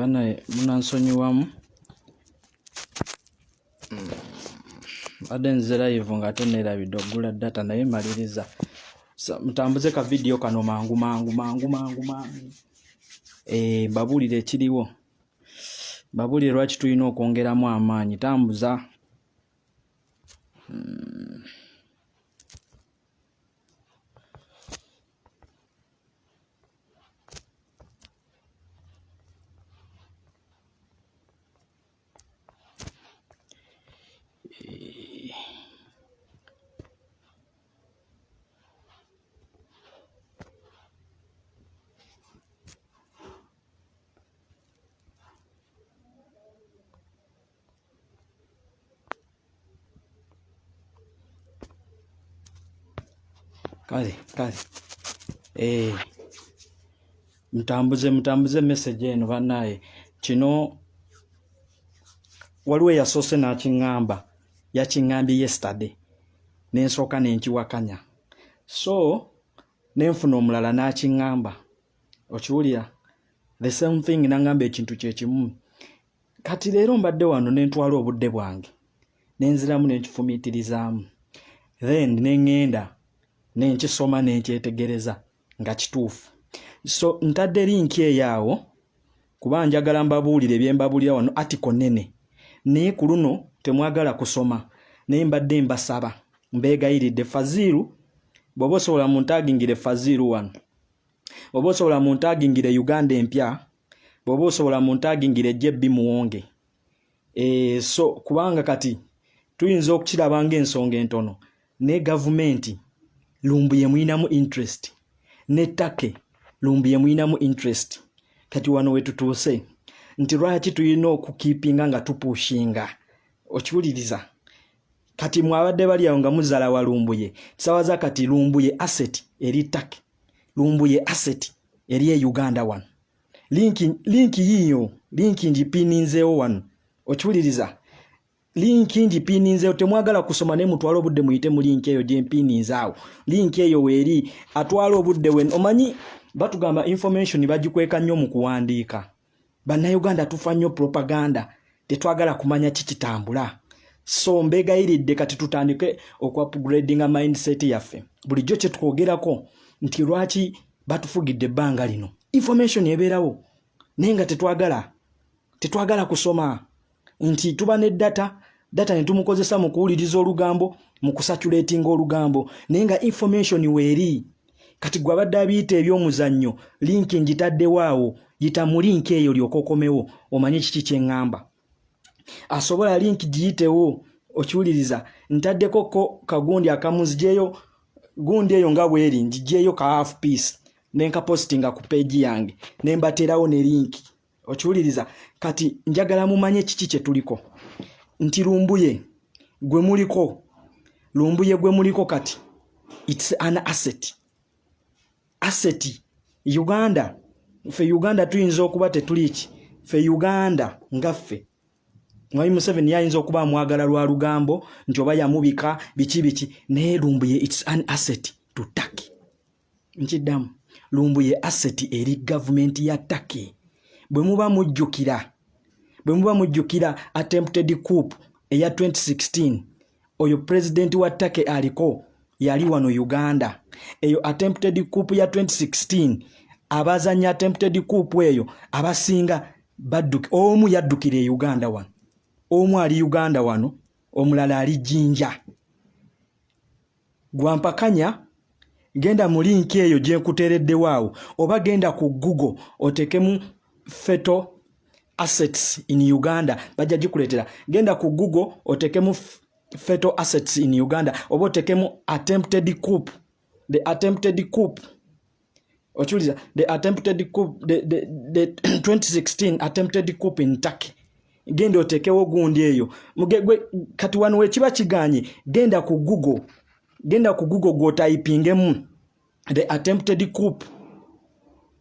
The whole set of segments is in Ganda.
bana munansonyiwamu adenze live nga tenerabidde oggula data naye maliriza mutambuze ka video kano mangu babulire ekiriwo babulire lwaki tulina okwongeramu amaanyi tambuza kale mutambuze message eno banaye kino waliwo yasoose n'akingamba yakingambye yesterday nensooka nenkiwakanya so nenfuna omulala n'akingamba okiwulira the same thing nangamba ekintu kyekimu kati leero mbadde wano nentwala obudde bwange nenziramu nenkifumiitirizaamu then nengenda nenkisoma nenkyetegereza nga kituufu so ntadde linki eyaawo kuba njagala mbabuulire byembabuulira wano article nene naye ku luno temwagala kusoma naye mbadde mbasaba mbeegayiridde Faziru bw'oba osobola muntagingire Faziru wano bw'oba osobola muntagingire Uganda empya bw'oba osobola muntagingire JB Muwonge so kubanga kati tuyinza okukiraba ng'ensonga entono ne gavumenti Lumbuye mwinamu interest ne Take Lumbuye mwinamu interest kati wano wetutuuse nti lwaki tulina okukipinga nga tupushinga okiwuliriza kati mwabadde bali awo nga muzala wa Lumbuye sawaza kati Lumbuye asset eri Take Lumbuye asset eri Uganda wano linki yiyo linki njipininzeewo wano okiwuliriza linki njipininzeewo temwagala kusoma ne mutwala obudde muyite mu linki eyo gyempininzaawo linki eyo weeri atwala obudde we omanyi batugamba information bagikweka nnyo mu kuwandiika bannayuganda tufa nnyo propaganda tetwagala kumanya kikitambula so mbeegayiridde kati tutandike okupgradinga mindset yaffe bulijjo kye tukwogerako nti lwaki batufugidde ebbanga lino information ebeerawo naye nga tetwagala kusoma nti tuba ne data ne tumukozesa mu kuwuliriza olugambo mu kusaturatinga olugambo naye nga information weeri kati gwe abadde abiyita ebyomuzannyo linki njitaddewaawo yita mu linki eyo lyokokomewo omanye kiki kyeŋŋamba asobola linki giyitewo okiwuliriza ntaddeko ko kagundi akamuzigyeyo gundi eyo nga bweri njigyeyo ka half piece nenka postinga ku page yange nembaterawo ne linki okiwuliriza kati njagala mumanye kiki kye tuliko nti Lumbuye gwe muliko kati it's an asset Uganda fe Uganda tuyinza okuba tetuliki fe Uganda ngaffe Mwai Museveni yayinza okuba mwagala lwa lugambo nti oba yamubika biki naye Lumbuye it's an asset to Take nkiddamu Lumbuye asset eri government ya Take bwe muba mujjukira attempted coup eya 2016 oyo president wa Take aliko yali wano Uganda eyo attempted coup ya 2016 abazanya attempted coup eyo abasinga omu yaddukire Uganda wano omu ali Uganda wano omulala ali Jinja gwampakanya genda mu link eyo gye nkuteredde waawo oba genda ku Google otekemu fetal assets in Uganda bajja gikuletera genda ku Google otekemu fetal assets in Uganda oba otekemu attempted coup the attempted coup ochuliza the attempted coup the 2016 attempted coup in Take genda otekewo gundi eyo kati wano wekiba kiganye genda ku Google go typingemu the attempted coup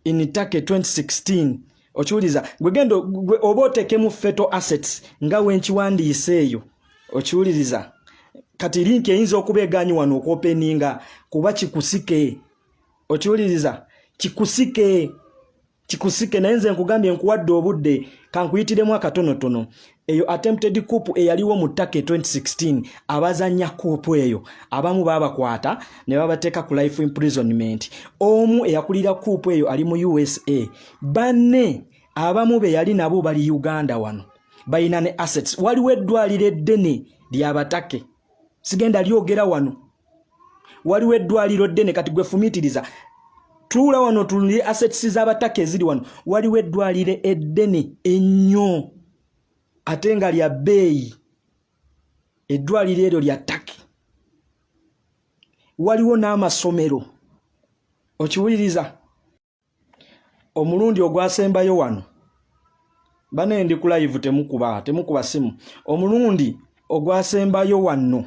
in Take 2016 okiwuliza gwe gendo oba otekemu fetal assets nga wenkiwandiise eyo okiwuliriza kati link eyinza okuba eganyi wano okopeninga kuba kikusike okiwuliriza kikusike Kikusike naye nze nkugambye nkuwadde obudde kankuyitiremu akatonotono. Eyo attempted coup eyaliwo mu Ttaka 2016 abazanya coup eyo abamu babakwata ne babateeka ku life imprisonment. Omu eyakulira coup eyo ali mu USA. Banne abamu be yali nabo bali Uganda wano. Bayina ne assets. Waliwo eddwaliro eddene ly'abatake. Sigenda lyogera wano. Waliwo eddwaliro ddene kati gwe fumitiriza. Tula wano tulire assets z'abatake ziri wano. Waliwo eddwaliro eddene ennyo. Ate nga lya bbeeyi. Eddwaliro eryo lya ttake. Waliwo n'amasomero. Okiwuliriza? Omulundi ogwasembayo wano. Bane ndi ku live temukuba simu. Omulundi ogwasembayo wano.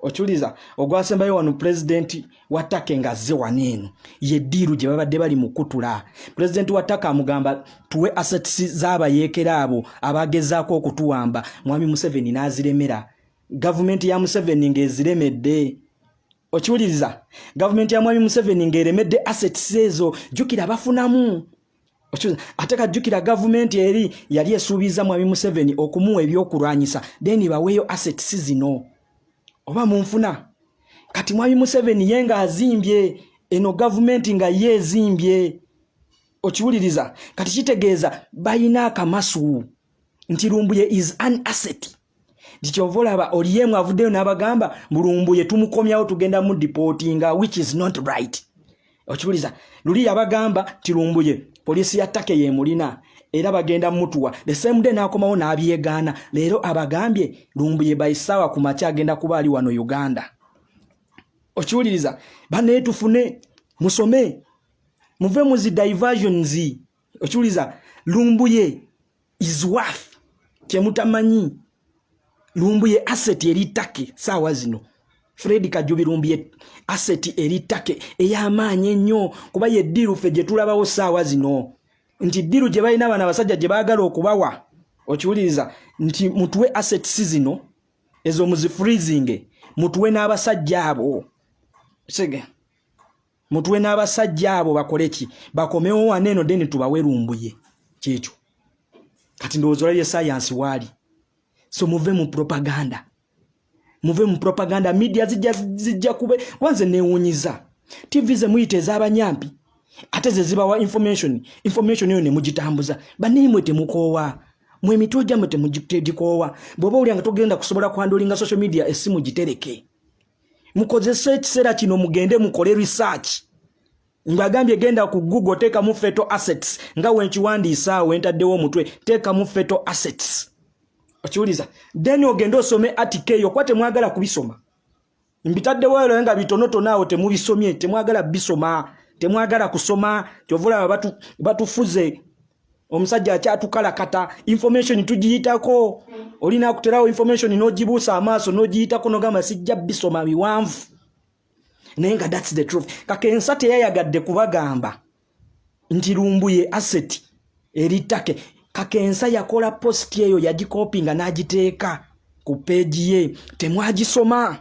Okiwuliriza? Ogwasembayo wano president wa Ttaka ngazze waneeno. Ye ddiiru gye babadde bali mu kutula. President wa Ttaka amugamba tuwe assets z'abayeekera abo abagezaako okutuwamba. Mwami Museveni n'aziremera. Government ya Museveni ng'eziremedde. Okiwuliriza? Government ya Mwami Museveni ng'eremedde assets ezo jjukira bafunamu. Ate kajjukira government eri yali esuubiza Mwami Museveni okumuwa ebyokulwanyisa then baweeyo assets zino. Oba munfuna kati Mwami Museveni yenga azimbye eno government nga yezimbye. Okiwuliriza? Kati kitegeeza bayina akamasu nti Lumbuye is an asset. Dikyovolaba oliyemu avuddeyo n'abagamba Lumbuye tumukomyawo tugenda mu deportinga which is not right. Okiwuliriza? Luli yabagamba ti Lumbuye polisi ya Ttaka ye mulina era bagenda mutuwa. The same day n'akomawo n'abyegaana. Leero abagambye Lumbuye bayisawa ku makya agenda kuba ali wano Uganda. Okiwuliriza? Bane tufune musome muve mu zi diversions. Okiwuliriza? Lumbuye is worth kyemutamanyi. Lumbuye asset eri Ttaka saawa zino. Fred Kajubi Lumbuye asset eri Ttaka ey'amaanyi ennyo kuba ye ddiiru ffe gye tulabawo saawa zino. Nti ddiiru gye balina abana abasajja gye baagala okubawa. Okiwuliriza? Nti mutuwe assets zino ezo muzi freezing mutuwe n'abasajja abo. Sege. Mutuwe n'abasajja abo bakole ki? Bakomewo waneeno deni tubawe Lumbuye. Kyekyo. Kati ndowooza olabye science waali. So muve mu propaganda. Muve mu propaganda. Media zijja kube. Wanze neewunyiza. TV ze muyite ez'abanyampi. Ate ze zibawa information eyo ne mugitambuza. Banimwe temukoowa. Mwe emitwe gyammwe temugikoowa. Bw'oba oli nga togenda kusobola kwandulinga social media essimu gitereke. Mukozese ekiseera kino mugende mukole research. Mbagambye genda ku Google teeka mu fetal assets. Nga wenkiwandiisa awo entaddewo omutwe teeka mu fetal assets. Okiwuliriza? Then ogende osome article eyo kwa temwagala kubisoma. Mbitaddewo ero nga bitonotono awo temubisomye temwagala bisoma. Temwagala kusoma kyovula batufuze omusajja akyatukalakata information tugiyitako olina kuterawo information n'ogibuusa amaaso n'ogiyitako n'ogamba sijja bisoma biwanvu naye nga that's the truth. Kakensa teyayagadde kubagamba nti Lumbuye asset eri Ttaka. Kakensa yakola post eyo yagikopinga n'agiteeka ku page ye temwagisoma.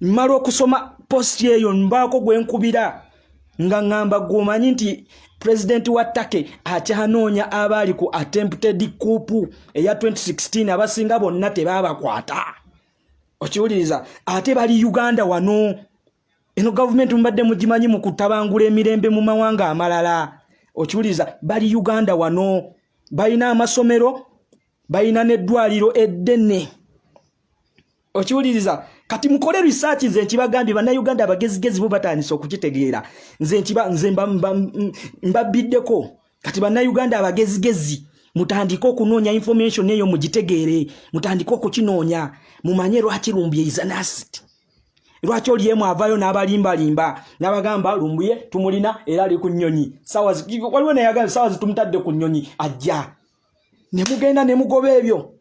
Mmala okusoma post eyo mbaako gwe nkubira nga ngamba gumanyi nti president wa Ttaka akyanoonya abaali ku attempted coup eya 2016 abasinga bonna tebabakwata. Okiwuliriza? Ate bali Uganda wano. Eno government mbadde mugimanyi mu kutabangula emirembe mu mawanga amalala. Okiwuliriza? Bali Uganda wano. Bayina amasomero, bayina n'eddwaliro eddene. Okiwuliriza? Kati mukole research nze nkibagambye bannayuganda abagezigezi bo batandise okukitegeera. Nze mbabiddeko. Kati bannayuganda abagezigezi mutandike okunoonya information eyo mugitegeere. Mutandike okukinoonya. Mumanye lwaki Lumbuye is an asset. Lwaki oliyemu avaayo n'abalimbalimba n'abagamba Lumbuye tumulina era ali ku nnyonyi. Waliwo nayagamba sawa zitumutadde ku nnyonyi ajja. Ne mugenda ne mugoba ebyo.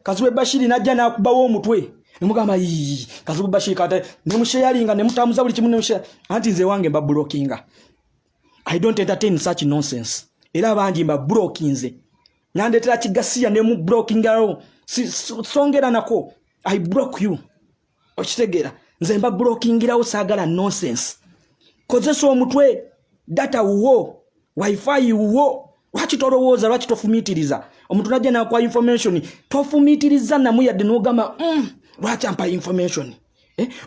Kazube Bashiri najja n'akubawo omutwe. Nemugamba Kazube Bashiri kata ne musharinga ne mutamuza buli kimu ne mushare. Anti nze wange mba blockinga. I don't entertain such nonsense. Era bangi mba blockinze. Nandetera kigasiya ne mu blockingaro. Songera nako. I block you. Okitegera? Nze mba blockingirawo saagala nonsense. Kozesa omutwe data wuwo. wifi wo lwaki tolowooza lwaki tofumiitiriza omuntu najja nakwa information tofumiitiriza namu yadde n'ogamba lwaki ampa information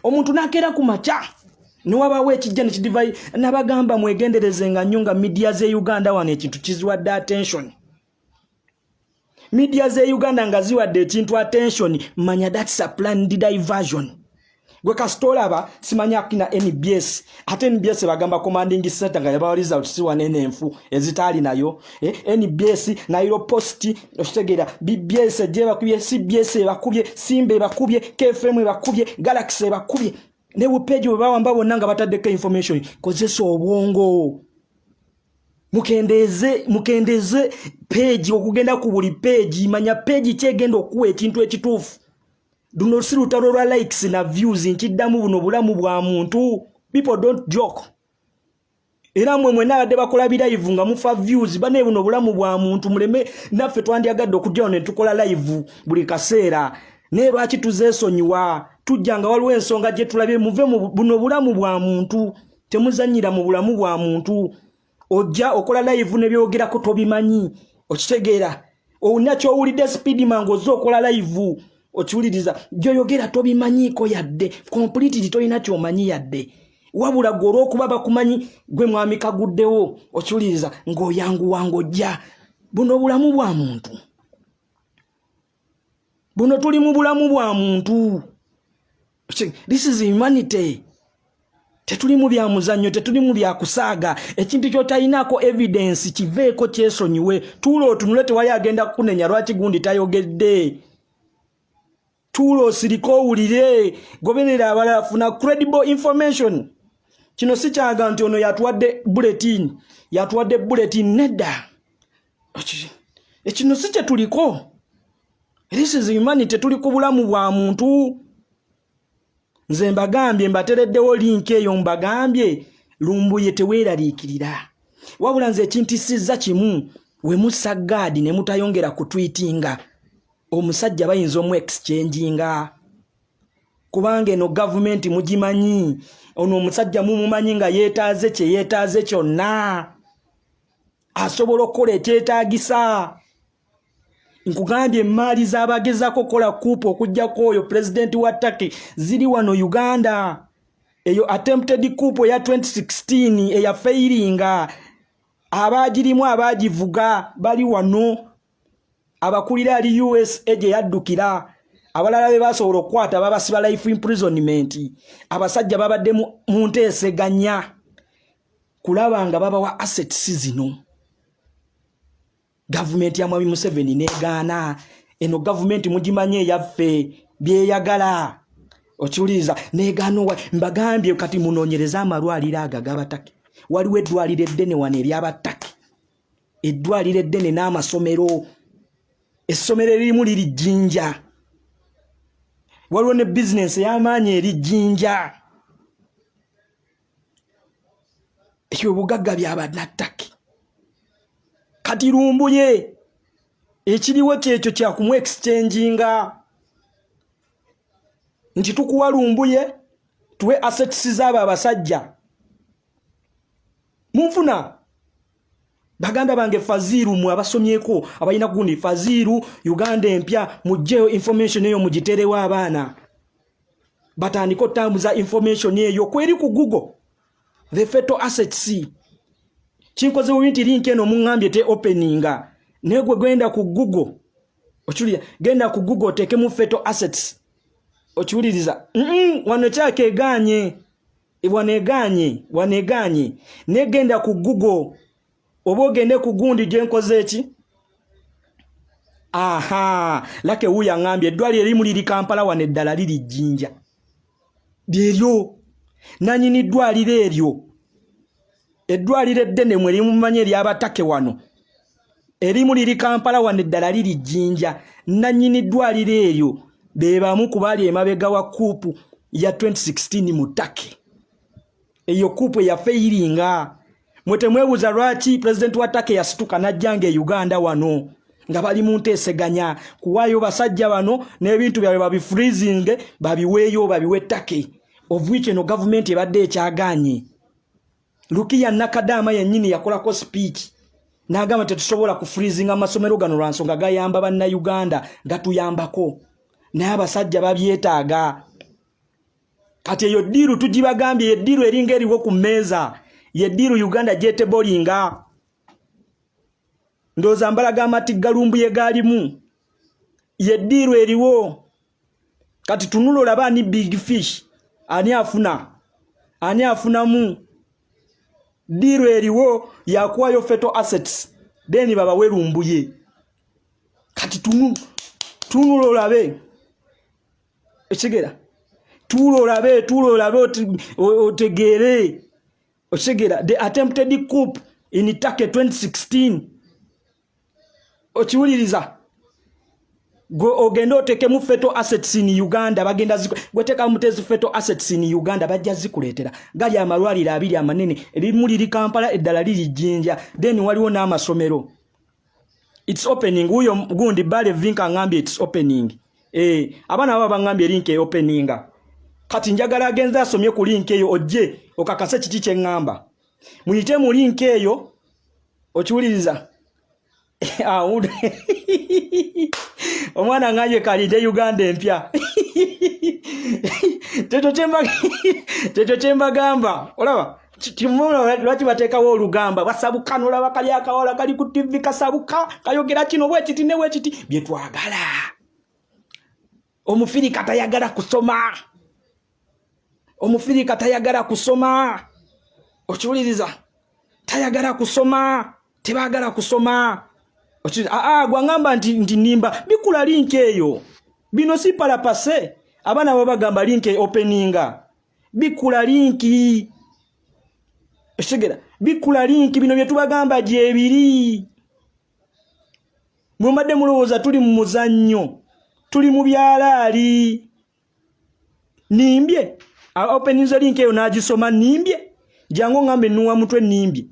omuntu nakeera ku makya niwabaawo ekijja nekidivai nabagamba mwegenderezenga nnyo nga media ze Uganda wano ekintu kiziwadde attention. Media ze Uganda nga ziwadde ekintu attention manya that's a planned diversion. Gwe kasitolaba simanya akina NBS ate NBS bagamba commanding center nga yaba results siwane nenfu ezitali nayo NBS nayo post okitegera BBS je bakubye CBS bakubye Simba bakubye KFM bakubye Galaxy bakubye ne page bawamba bonna bataddeko information kozesa obwongo mukendeze page okugenda ku buli page manya page kyegenda okuwa ekintu ekituufu duno sirutalo lwa likes na views nkiddamu buno bulamu bwa muntu. People don't joke. Era mwe nabadde bakola live nga mufa views bane buno bulamu bwa muntu muleme naffe twandyagadde okujja ne tukola live buli kaseera ne lwaki tuzeesonyiwa tujjanga waliwo ensonga gye tulabye muve mu buno bulamu bwa muntu temuzanyira mu bulamu bwa muntu ojja okola live ne byogerako tobimanyi okitegeera onakyo owulidde speed mango zokola live okiwuliriza gyoyogera tobimanyiko yadde completely tolina kyomanyi yadde wabula goro okuba bakumanyi gwe mwami kaguddewo okiwuliriza ng'oyangu wangojja buno bulamu bwa muntu buno tuli mu bulamu bwa muntu. This is humanity. Tetuli mu bya muzannyo tetuli mu bya kusaaga ekintu kyotayinako evidence kiveeko kyesonyiwe tulo otunule tewali agenda kunenya lwaki gundi tayogedde tulo siriko owulire goberera abalala funa credible information. Kino si kyaga nti ono yatuwadde bulletin nedda ekino si kye tuliko. This is humanity tuli ku bulamu bwa muntu. Nze mbagambye mbatereddewo link eyo mbagambye lumbuye teweeraliikirira wabula nze ekintisizza kimu we musaggaadi ne mutayongera ku tweetinga omusajja bayinza omu exchanginga kubanga eno government mugimanyi ono omusajja mumumanyi nga yeetaaze kye yeetaaze kyonna asobola okukola ekyetaagisa. Nkugambye emaali z'abagezaako kola kuupu okujjako oyo president wa Turkey ziri wano Uganda. Eyo attempted coup ya 2016 eya failinga abagirimu abagivuga bali wano abakulira ali US eje yaddukira abalala be basobola okukwata babasiba life imprisonment abasajja babadde mu nteeseganya kulaba nga babawa assets zino. Government ya Mwami Museveni negaana eno government mugimanye yaffe byeyagala okiwuliriza negaano mbagambye kati munoonyereza amalwaliro agagabatake waliwo eddwaliro eddene wano eryabatake eddwaliro eddene n'amasomero essomero erimu liri Jinja waliwo ne business y'amaanyi eri Jinja ekyo bugagga by'abannattake kati lumbuye ekiriwo kyekyo kya kumu exchanginga nti tukuwa lumbuye tuwe assets z'abo abasajja munfuna baganda bange Faziru mu abasomyeko abayina gundi Faziru Uganda empya mujjeyo information eyo mugiterewo abaana batandiko tambuza information eyo kweri ku Google the fetal assets kinkoze winti link eno mungambye te openinga negwe gwenda ku Google ochulia genda ku Google teke mu fetal assets ochiuliriza wano chake ganye waneganye negenda ku Google obogende ku gundi genkoze eki lake uya ngambye eddwali erimu liri Kampala wane eddala liri Jinja lyeryo nanyini ddwaliro eryo eddwaliro eddene mwe limumanye eryabatake wano erimu liri Kampala wane eddala liri Jinja nanyini ddwaliro eryo bebamu kubali emabega wa kuupu ya 2016 mu Turkey eyo kuupu ya failinga mwete mwebuza lwaki president wa Turkey yasituka najjange Uganda wano nga bali mu nteeseganya kuwayo basajja bano n'ebintu byabwe babifreezing babiweeyo babiwe Turkey of which no government ebadde ekyaganye Lukiya Nakadama yennyini yakolako speech n'agamba tetusobola kufreezing amasomero gano lwa nsonga gayamba bannayuganda gatuyambako naye abasajja babyetaaga. Kati eyo ddiiru tugibagambye, ye ddiiru eringa eriwo ku mmeeza, ye ddiiru Uganda gyetebolinga. Ndowooza mbalaga amatigga Lumbuye gaalimu, ye ddiiru eriwo. Kati tunula olaba ani big fish, ani afunamu. Ddiiru eriwo yakuwayo fetal assets, then babawe Lumbuye. Kati tunula olabe ekigera, tulo olabe otegeere ekigera. The attempted coup in Turkey 2016 okiwuliriza. Ogenda otekemu fetal assets in Uganda, bagenda gweteka mutezi fetal assets in Uganda bajja zikuleetera. Gali amalwaliro abiri amanene, erimu liri Kampala eddala liri Jinja, then waliwo n'amasomero. It's opening. Uyo gundi Bale Vinka ngambye it's opening. Abana baba ngambye link e openinga. Kati njagala agenza asomye ku link eyo ojje okakase kiti kye ngamba. Muyite mu link eyo okiwuliriza. Omwana nganye kalide Uganda empya. Teto chemba gamba. Olaba kimono lwaki bateekawo olugamba basabukanula bakali akawala kali ku TV kasabuka kayogera kino bwe kiti ne bwe kiti bye twagala. Omufirika tayagala kusoma. Okiwuliriza, tayagala kusoma, tebagala kusoma. Gwangamba nti nimba bikula link eyo. Bino si pala pase. Abana babagamba link openinga. Bikula linki. Ekigera, bikula linki bino bye tubagamba gyebiri. Mumadde mulowooza tuli mu muzannyo, tuli mu byalaali. Nimbye openinze link eyo n'agisoma nimbye. Jango ngambe nuwa mutwe nimbye.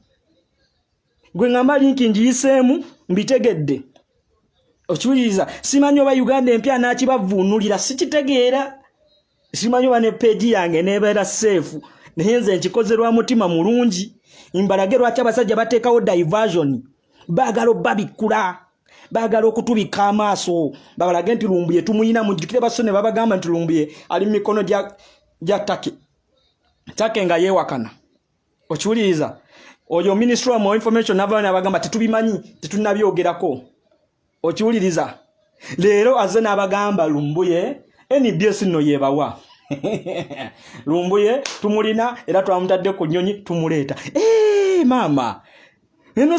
Gwe ngamba link ngiyiseemu mbitegedde. Okiwuliriza, simanyi oba Uganda empya n'akibavvuunulira, sikitegeera. Simanyi oba ne page yange nebeera safe. Naye nze nkikozerwa mutima mulungi. Imbalage lwaki abasajja bateekawo diversion. Baagala obbabikula, baagala okutubika amaaso. Babalage nti Lumbuye tumuyina, mujjukire basone babagamba nti Lumbuye ali mu mikono gya Take nga yeewakana. Okiwuliriza, oyo Ministry of Information n'abaana bagamba tetubimanyi, tetunabyogerako. Okiwuliriza, leero azze n'abagamba Lumbuye NBS nno yeebawa. Lumbuye tumulina era twamutadde ku nnyonyi tumuleeta. Mama, eno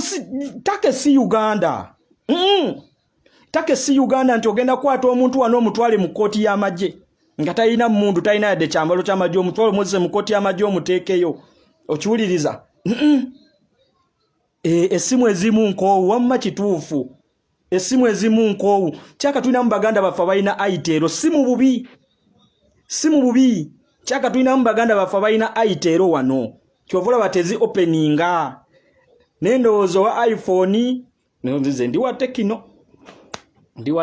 Take si Uganda. Take si Uganda nti ogenda kwata omuntu wano omutwale mu kkooti y'amagye nga talina mmundu, talina yadde kyambalo ky'amagye, omutwale omuzze mu kkooti y'amagye omuteekeyo. Okiwuliriza, essimu ezimu nkoowu, wamma kituufu. Essimu ezimu nkoowu. Kyaka tulina mu baganda baffe abalina Airtel, si mu bubi. Kyaka tulina mu baganda baffe abalina Airtel wano. Kyovula batezi openinga. Nendowooza wa iPhone, nze ndi wa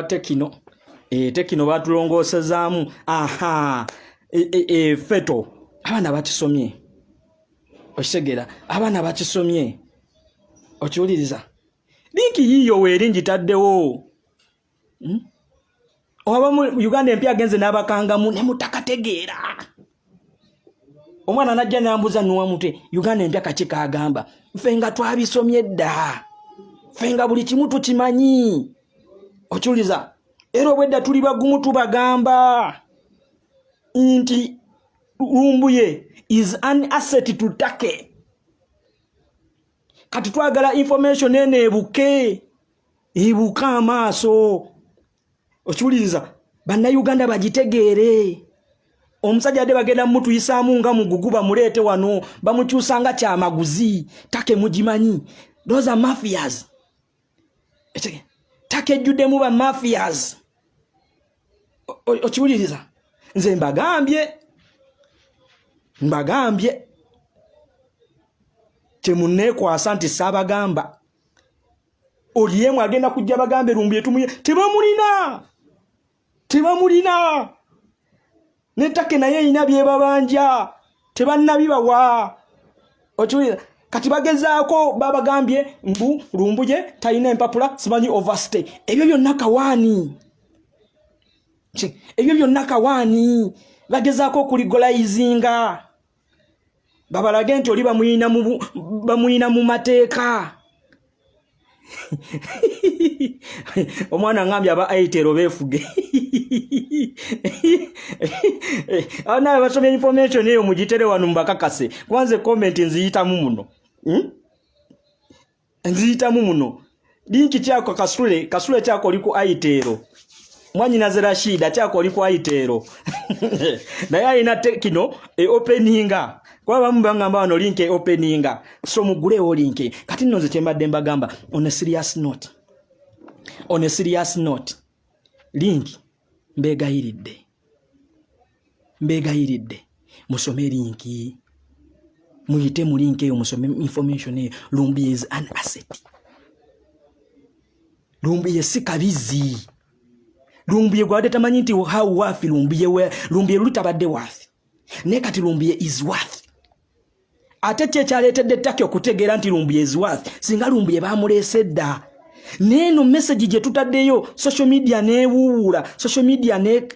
Tekino. Tekino batulongoosezaamu. Feto. Abaana bakisomye. Okisegera, abaana bakisomye. Okiwuliriza. Linki yiyo weeringi taddewo. Oba mu Uganda empya agenze n'abakangamu ne mutakategeera. Omwana najja n'ambuza nuwa mute Uganda empya kaki kaagamba. Ffe nga twabisomye dda. Ffe nga buli kimu tukimanyi. Okiwuliriza. Era obwedda tuli bagumu tubagamba nti Lumbuye is an asset to Take. Kati twagala information ene ebuka amaaso. Okiwuliriza, bannayuganda bagitegeere. Omusajja ade bagenda mutuyisaamu nga mugugu bamuleete wano, bamukyusanga kyamaguzi. Take mugimanyi. Those are mafias. Take ejjuddemu ba mafias. Okiwuliriza, nze mbagambye temunneekwasa nti saabagamba. Oliemu agenda kujja bagambe Lumbuye tumuye. Tebamulina. Ne Take naye ina bye babanja. Tebannabibawa. okiwulira kati bagezaako babagambye mbu Lumbuye talina empapula simanyi overstay ebyo byonna kawaani bagezaako okuligolayizinga babalage nti oli bamuyina mu mateeka omwana ngambye aba aitero befuge nawe basomye information eyo mugitere wano mbakakase kwanze comment nziyitamu muno linki kyako kasule kyako oli ku aitero mwanyina Rashida kyako oli ku aitero naye alina kino openinga kwa bamu bangamba wano link openinga so mugulewo link kati nno nze kyembadde mbagamba on a serious note link mbegayiridde musome linki muyite mu link eyo musome information eyo Lumbuye is an asset Lumbuye si kabizi Lumbuye gwade tamanyi nti how worth Lumbuye lutabadde worth ne kati Lumbuye is worth ate kyekyaleetedde ttaka okutegeera nti Lumbuye is worth singa Lumbuye bamuleesedda neno message gye tutaddeyo social media neewuula social media ne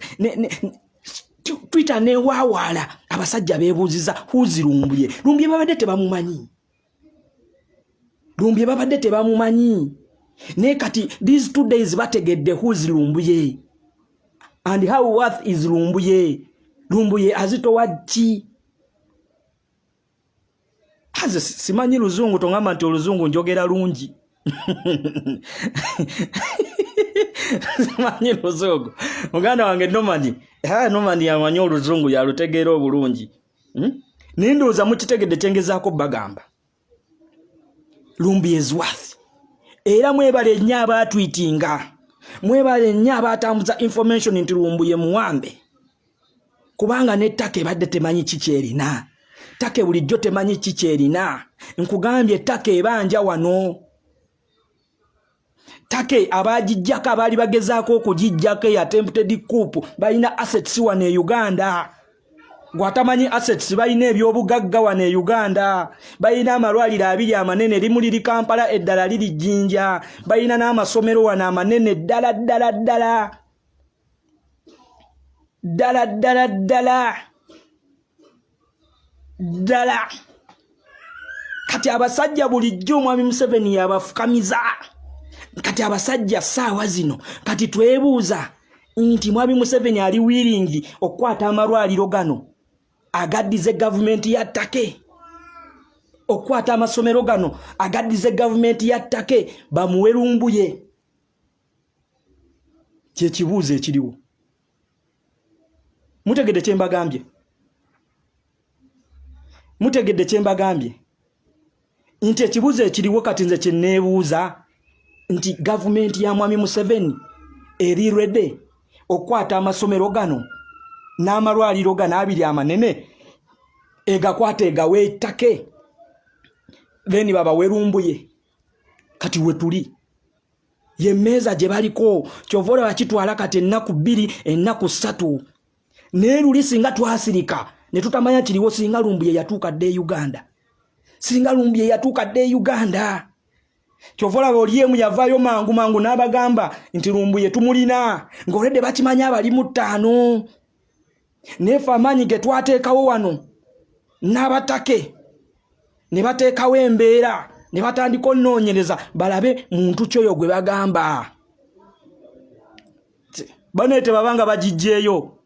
Twitter neewawala abasajja beebuuziza who's Lumbuye babadde tebamumanyi ne kati these 2 days bategedde who's Lumbuye and how worth is Lumbuye azitowa ki haze simanyi luzungu tongamba nti oluzungu njogera lungi simanyi luzungu muganda wange nomani yamanyi oluzungu yalutegeera obulungi ninduuza mukitegedde kyengezaako bagamba Lumbuye is worth era mwebale nnyo abatwitinga mwebale nnyo abatambuza information nti Lumbuye muwambe kubanga nettaka ebadde temanyi kikyerina ttaka bulijjo temanyi kikyerina nkugambye ttaka ebanja wano ttaka abagijjako abaali bagezaako okugijjako attempted coup balina assets wano e Uganda gwatamanyi assets balina ebyobugagga wano e Uganda balina amalwaliro abiri amanene limu liri Kampala eddala liri Jinja balina n'amasomero wano amanene ddala kati abasajja bulijjo Mwami Museveni yabafukamiza kati abasajja saawa zino kati twebuuza nti Mwami Museveni ali willing okukwata amalwaliro gano agaddize gavumenti ya ttake okukwata amasomero gano agaddize gavumenti ya ttake bamuwe Lumbuye kyekibuuzo ekiriwo mutegedde kyembagambye nti ekibuuzo ekiriwo kati nze kyenneebuuza nti gavumenti ya Mwami Museveni eri ready okukwata amasomero gano n'amalwaliro gano abiri amanene egakwata egawe ettake then babawe Lumbuye kati wetuli yemmeeza gye baliko kyova bakitwala kati ennaku 2 ennaku 3 neeruli singa twasirika ne tutamanya kiriwo singa Lumbuye yatuuka dde Uganda kyova oliemu yavaayo mangu n'abagamba nti Lumbuye tumulina ng'oledde bakimanya abali mu 5 nefe amaanyi ge twateekawo wano n'abatake ne bateekawo embeera ne batandika onnoonyereza balabe muntu kyoyo gwe bagamba bane tebabanga bagijjeeyo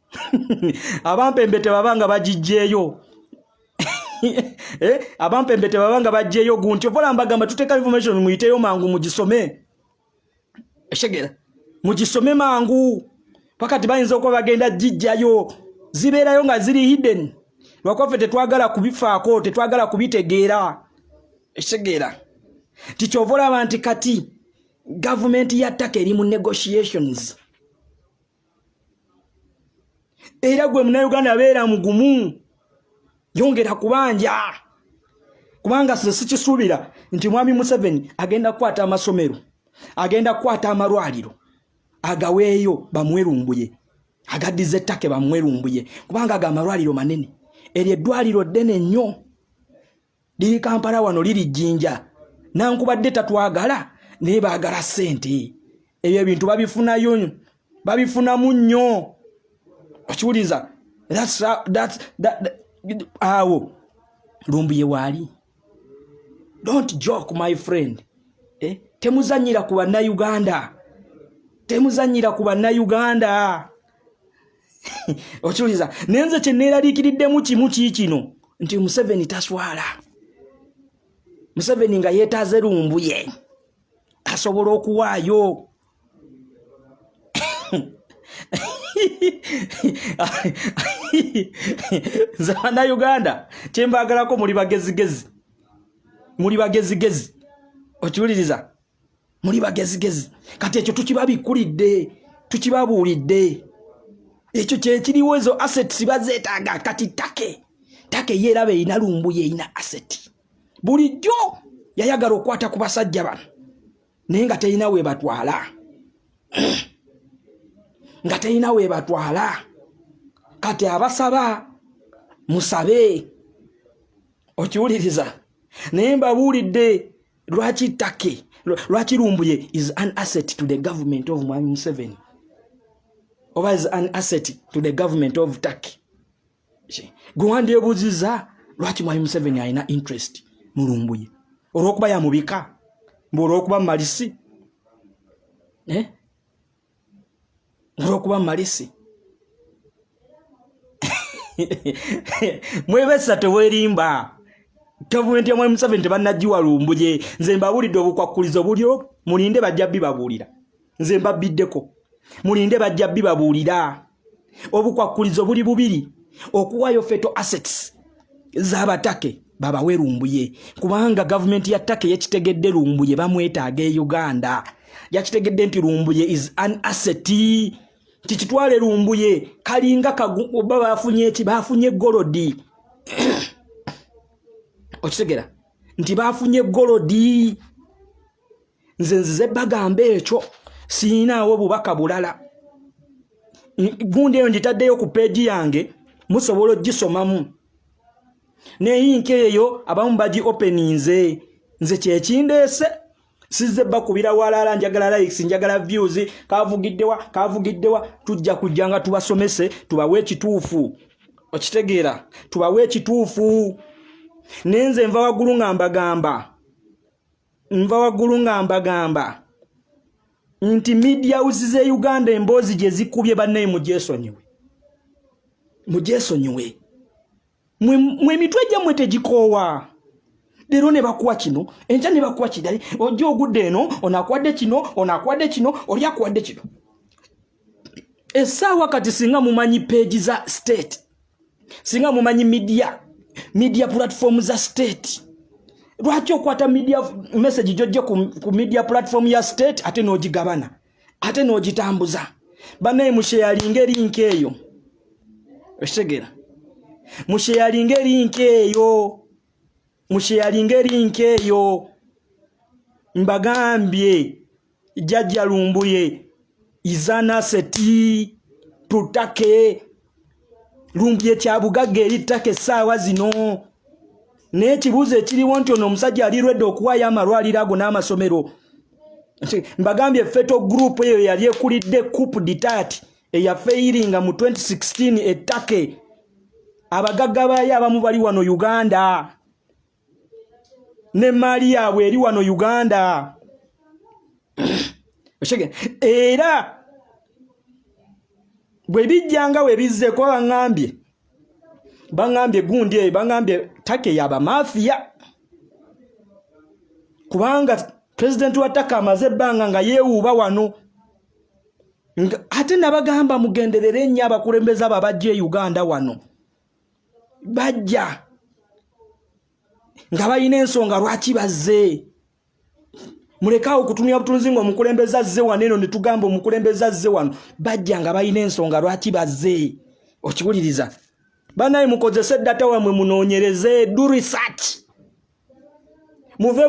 abampembe tebabanga bagijjeeyo abampembe tebabanga bajjeeyo gunti ovola mbagamba tuteeka information muyiteyo mangu mugisome eshegera mugisome mangu pakati bayinza okuba bagenda jijjayo zibeerayo nga ziri hidden lwakwafe tetwagala kubifaako tetwagala kubitegeera eshegera tikyovola abantu kati gavumenti ya ttaka eri mu negotiations era gwe Munnayuganda abeera mugumu yongera kubanja kubanga sikisuubira nti Mwami Museveni agenda kukwata amasomero agenda kukwata amalwaliro agaweeyo bamuwe Lumbuye agaddize ettake bamuwe Lumbuye kubanga aga amalwaliro manene eryo eddwaliro ddene nnyo liri Kampala wano liri Jinja nankubadde tatwagala naye baagala ssente ebyo ebintu babifunamu nnyo okiwuliza awo Lumbuye waali. Don't joke my friend. Temuzanyira ku bannayuganda. Temuzanyira ku bannayuganda. Okiwuliza nenze kye neeraliikiriddemu kimu kino nti Museveni taswala. Museveni nga yeetaaze Lumbuye asobola okuwaayo. Zana Uganda kyembaagalako muli bagezigezi okiwuliriza muli bagezigezi kati ekyo tukibabuulidde ekyo kyekiriwo ezo assets bazeetaaga kati take yeeraba erina Lumbuye erina asset bulijjo yayagala okwata ku basajja bano naye nga terina we batwala kati abasaba musabe okiwuliriza naye mbabuulidde lwaki Lumbuye is an asset to the government of Mwami Museveni oba is an asset to the government of Turkey. Gwe wandyebuuziza lwaki Mwami Museveni alina interest mu Lumbuye olw'okuba yamubika mbu olw'okuba malisi olw'okuba malisi mwebesa tewerimba gavumenti ya Mwami Museveni tebannagiwa Lumbuye. Nze mbabuulidde obukwakkulizo bulyo mulinde bajja bibabuulira. Nze mbabiddeko mulinde bajja bibabuulira. Obukwakkulizo buli bubiri okuwayo fetal assets z'abatake babawe Lumbuye kubanga gavumenti ya Turkey yakitegedde Lumbuye bamwetaaga e Uganda. Yakitegedde nti Lumbuye is an asset. Kikitwale Lumbuye kalinga oba bafunye golodi okitegera nti bafunye golodi. Nze bagamba ekyo siinaawo bubaka bulala. Gundi eyo ngitaddeyo ku peegi yange musobola ogisomamu neyinka eyo abamu bagi openinze. Nze kyekindeese sizze bakubira walala njagala likes njagala views kavugiddewa tujja kujjanga tubasomese tubawe ekituufu okitegeera tubawe ekituufu. Nenze nva waggulu ngamba nti media house ze Uganda emboozi gye zikubye bannaye mujesonyiwe mwe mitwe gyammwe tegikoowa. Leero ne bakuwa kino enkya ne bakuwa kidali ojja ogudde eno onakwadde kino oli akwadde kino. Essaawa kati singa mumanyi page za state singa mumanyi media platform za state lwaki okwata media message jojje ku media platform ya state ate n'ogigabana ate n'ogitambuza bannaye musheyalinga erinka eyo okitegera musheyalinga erinka eyo mbagambye jjajja Lumbuye izana seti tutake Lumbuye kyabugagga eri ttaka essaawa zino. N'ekibuuzo ekiriwo nti ono omusajja alirwedde okuwaayo amalwaliro ago n'amasomero. Mbagambye fetal group eyo yali ekulidde coup d'etat eyafeiringa mu 2016 ettake. Abagagga baayo abamu bali wano Uganda ne maali yaabwe eri wano Uganda. Era bwe bijjanga we bizzeeko bangambye gundi eyo bangambye Turkey yaba mafia kubanga president wa Turkey amaze ebbanga nga yeewuuba wano. Ate nabagamba mugenderere nnyo abakulembeze abo abajja e Uganda wano bajja nga balina ensonga lwaki bazze. Mulekaawo okutumya butunuzi nga omukulembeze azze wano eno ne tugamba omukulembeze azze wano bajja nga balina ensonga lwaki bazze okiwuliriza. Banaye mukozese data wamwe munoonyereze do research muve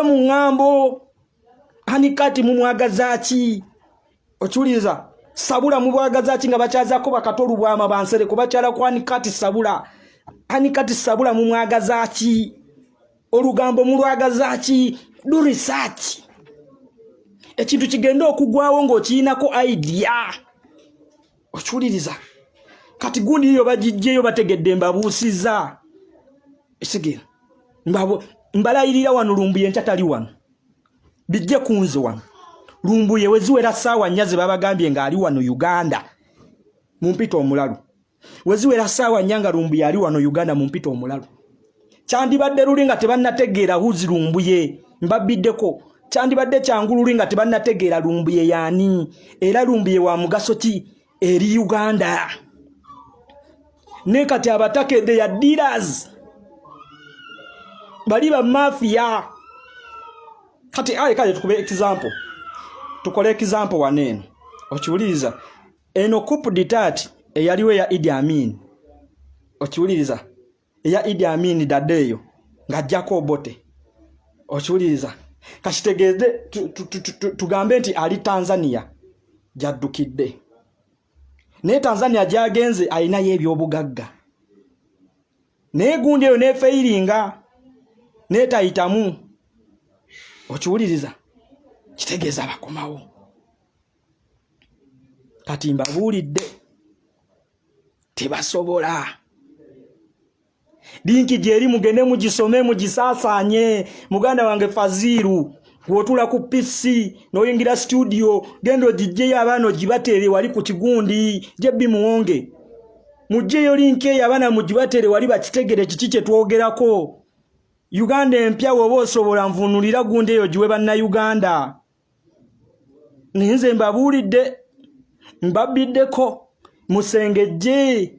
mu ngambo hani kati mumwagazaaki okiwuliriza sabula mubwagazaaki nga bakyazaako bakatolu bwama bansere kubakyala kwani kati sabula ani kati sabula mu mwagaza ki olugambo mu lwagaza ki do research ekintu kigenda okugwawo ng'okiinako idea okiwuliriza kati gundi yo bagijjeyo bategedde mbabuusiza esigera mbalayirira wano Lumbuye ntatali wano bijje kunze wano Lumbuye weziwera ssaawa 4 babagambye nga ali wano Uganda mumpita omulalu weziwera ssaawa 4 nga Lumbuye ali wano Uganda mumpita omulalu kyandibadde luli nga tebannategeera huzi Lumbuye mbabiddeko kyandibadde kyangululi nga tebannategeera Lumbuye yaani era Lumbuye wa mugaso ki eri Uganda ne kati abatakede ya dealers bali ba mafia kati kale tukole example wanene okiwuliriza eno coupe d'etat eyaliwe ya Idi Amin okiwuliriza eya Idi Amin dadeyo ngajjako obote okiwuliriza kashitegeze tugambe nti ali Tanzania jaddukidde ne Tanzania jagenze alina yebyobugagga ne gundi eyo ne failinga ne tayitamu okiwuliriza kitegeeza bakomawo kati mbabuulidde tebasobola linki gyeri mugende mugisome mugisaasaanye muganda wange Faziru gwotula ku PC noyingira studio gendo jijjeyo abano jibatere wali ku kigundi jebbi muwonge mujjeyo linki y'abana mujibatere wali bakitegere kiki kye twogerako Uganda empya woba osobola nvunulira gundi eyo giwe banna Uganda ninze mbabuulidde mbabiddeko musengejje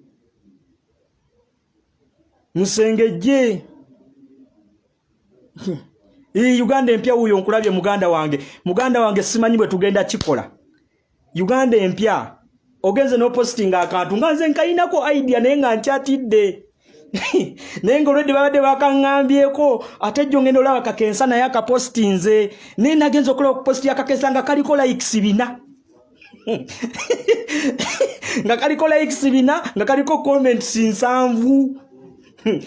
Uganda empya uyo nkulabye muganda wange simanyi bwe tugenda kikola Uganda empya ogenze no posting akantu nganze nkainako idea naye nga nkyatidde nengo already babadde bakangambyeko ate jjo ngendo lawa kakensa naye akapostinze ne nagenzo kola okuposti akakensa nga kaliko likes 4 nga kaliko likes 4 nga kaliko comments 7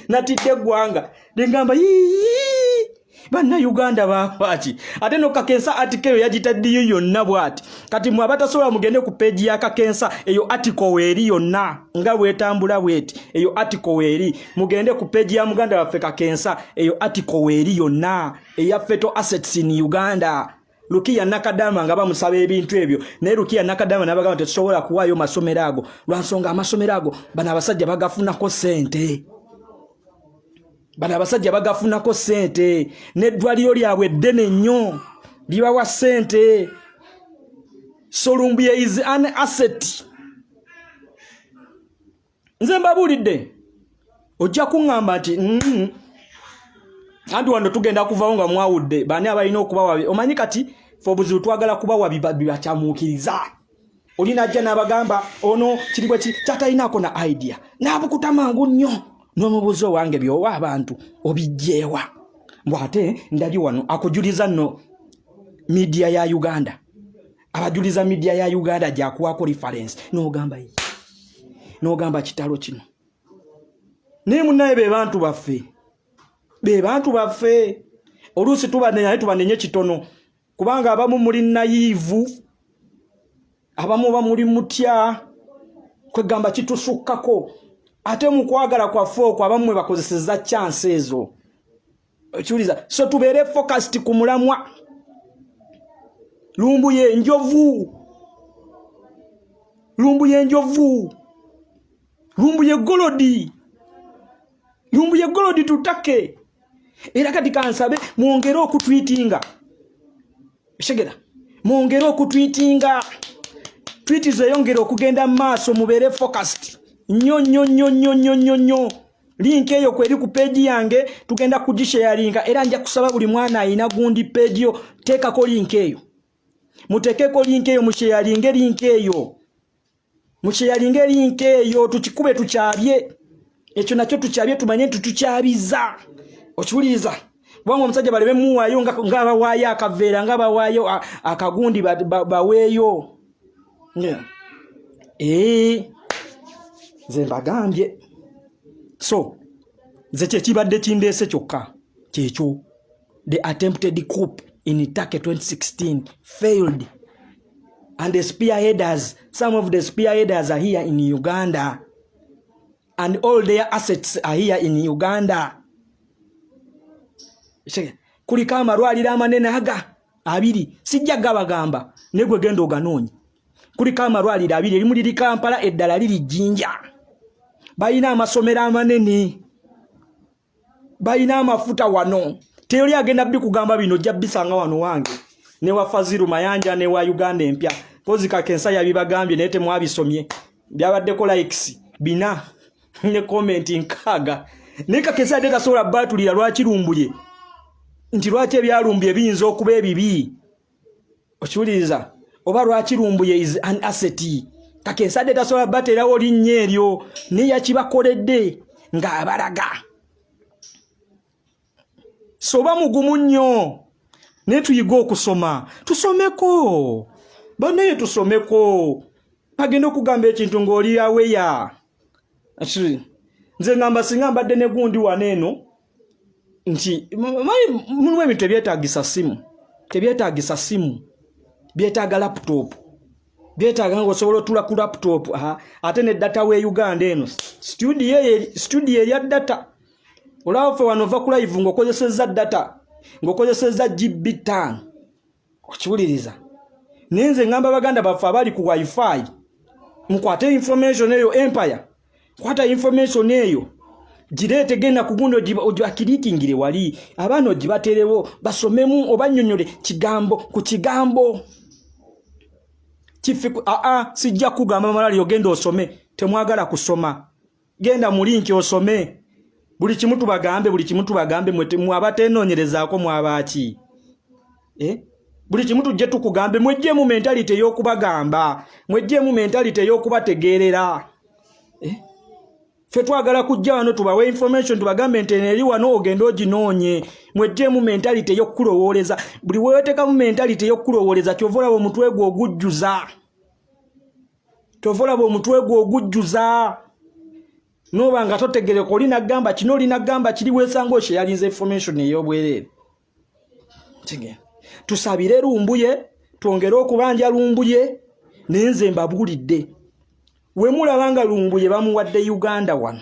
natidde gwanga ngamba banna Uganda baaki ate no kakensa article yagitaddiyo yonna bwati kati mwe abatasobola mugende ku page ya kakensa eyo article weeri yonna nga bwetambula bweti eyo article weeri mugende ku page ya muganda waffe kakensa eyo article weeri yonna eya fetal assets in Uganda Lukia Nakadama nga bamusaba ebintu ebyo ne Lukia Nakadama nabagamba tetusobola kuwaayo masomero ago lwansonga amasomero ago bana abasajja bagafunako sente bana abasajja bagafunako sente n'eddwaliro lyabwe ddene nnyo libawa sente so Lumbuye is an asset nze mbabuulidde ojja kuŋŋamba nti andi wano tugenda kuvaawo nga mwawudde bani abalina okubawa omanyi kati fe obuzibu twagala kubawa bibakyamuukiriza olina ajja n'abagamba ono kiribwe kyatayinaako na idea n'abukuta mangu nnyo n'omubuuzo wange byowa abantu obijjeewa mbwate ndali wano akujuliza nno media ya Uganda abajuliza media ya Uganda gyakuwako reference n'ogamba kitalo kino ne munnaye be bantu baffe oluusi tubanenye kitono kubanga abamu muli nayivu abamu bamuli mutya kwegamba kitusukkako ate mu kwagala kwaffe okwo abamu bakozeseza chance ezo okiwuliza so tubeere focused ku mulamwa Lumbuye enjovu Lumbuye golodi tutake era kati kansabe mwongere okutweetinga shegera mwongere okutweetinga tweet zeyongere okugenda maaso mubeere focused nnyo link eyo kweri ku page yange tugenda kugisharinga era nja kusaba buli mwana ayina gundi page yo teekako link eyo mutekeko link eyo musharinge link eyo tukikube tukyabye ekyo nakyo tukyabye tumanye tutukyabiza okiwuliriza bwangu omusajja balebe muwaayo nga bawaayo akaveera nga bawaayo akagundi baweeyo nze mbagambye so nze kyekibadde kindeese kyokka kyekyo. The attempted coup in Turkey 2016 failed, and the spearheaders, some of the spearheaders are here in Uganda, and all their assets are here in Uganda. Kuliko amalwaliro amanene aga abiri sijja gabagamba negwe genda oganoonye. Kuliko amalwaliro abiri erimu liri Kampala eddala liri Jinja. Balina amasomero amanene, balina amafuta wano. Teoli agenda bikugamba bino jja bisanga wano wange ne wa Faziru Mayanja ne wa Uganda empya. Kozi Kakensa yabibagambye naye temwabisomye. Byabaddeko likes bina ne comment nkaga. Ne Kakensa deta sola batulira lwaki lumbuye. Nti lwaki ebyalumbuye biyinza okuba ebibi. Okiwuliriza oba lwaki lumbuye is an asset. Kakensa deta sola batera oli nnyo ne yakibakoledde nga abalaga. Soba mugumu nnyo ne tuyiga okusoma. Tusomeko. Banaye tusomeko. Bagenda okugamba ekintu ng'oli aweya. Nze ngamba singa mbadde ne gundi waneeno nti mulimu ebintu tebyetaagisa simu. Tebyetaagisa simu. Byetaaga laptop. Byetaaga ng'osobola otula ku laptop. Ate ne data we Uganda eno. Studio erya data. Olaba fe wano va ku live ng'okozesezza data. Ng'okozesezza GB 5. Okiwuliriza. Nenze ngamba baganda baffe abali ku wifi. Mukwate information eyo empire. Kwata information eyo. Girete genda kugundo akirikingire wali. Abaana ogibaterewo basomemu obanyonyole kigambo ku kigambo. Kifiku sijja kugamba malali ogenda osome. Temwagala kusoma. Genda mu link osome. Buli kimu tubagambe mwabatenonyerezaako mwabaki. Buli kimu tujje tukugambe mwejje mu mentality y'okubagamba. Mwejje mu mentality y'okubategeerera. Fe twagala kujja wano tubawe information tubagambe nti eri wano ogenda oginoonye. Mwejje mu mentality y'okulowooleza. Buli weeteka mu mentality y'okulowooleza kyovola bo mutwe gwo ogujjuza. Tovola bo mutwe gwo ogujjuza. Noba nga totegereko olina gamba kino olina gamba kiri weesanga osheyalinze information ey'obwerere. Tusabire lumbuye, twongere okubanja lumbuye, nenze mbabuulidde. We mulabanga lumbuye bamuwadde Uganda wano.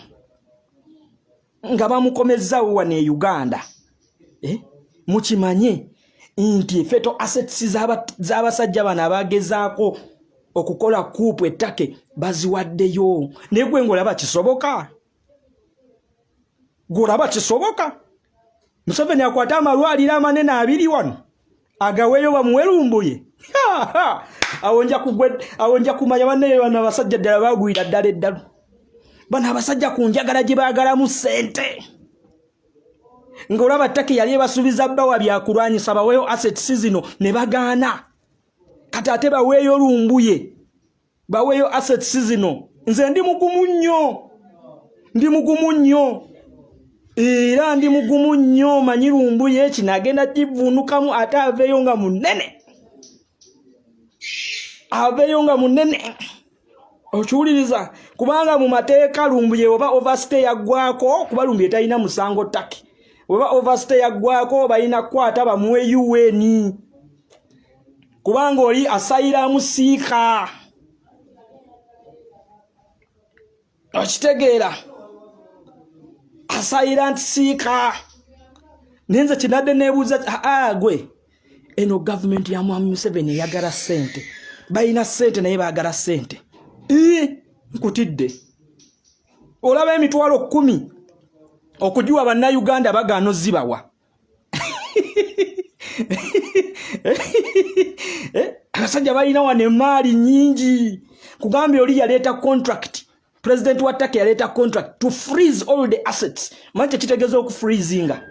Nga bamukomezzawo wano e Uganda. Mukimanye nti feto assets z'abasajja bano abagezaako okukola kuupu ettake baziwaddeyo. Naye gwe ng'olaba kisoboka? Gw'olaba kisoboka? Museveni akwata amalwaliro amanene abiri wano agaweeyo bamuwe lumbuye. Awonja kumanya banne bano abasajja ddala bagwira ddala eddalu. Bano abasajja ku njagala gye baagalamu ssente. Ng'olaba ttake yali ebasuubiza bbawa byakulwanyisa baweeyo assets zino ne bagaana. Kati ate baweeyo lumbuye. Baweeyo assets zino. Nze ndi mugumu nnyo. Era ndi mugumu nnyo manyi lumbuye kinagenda kivunukamu ate aveeyo nga munene. Okiwuliriza kubanga mu mateeka lumbuye oba overstay yaggwako kuba lumbuye talina musango ttake. Oba overstay yaggwako balina kukwata bamuwe UN. Kubanga oli asayiramu siika. Okitegeera. Asayira nti siika. Nenze kinadde neebuuza gwe. Eno government ya Mwami Museveni eyagala ssente. Balina ssente naye baagala ssente. Nkutidde. Olaba emitwalo 10 okujiwa bannayuganda bagaana ozzibawa. Abasajja balina wano emaali nnyingi. Kugambye oli yaleeta contract. President wa Turkey yaleeta contract to freeze all the assets. Manche kitegeeza okufreezinga.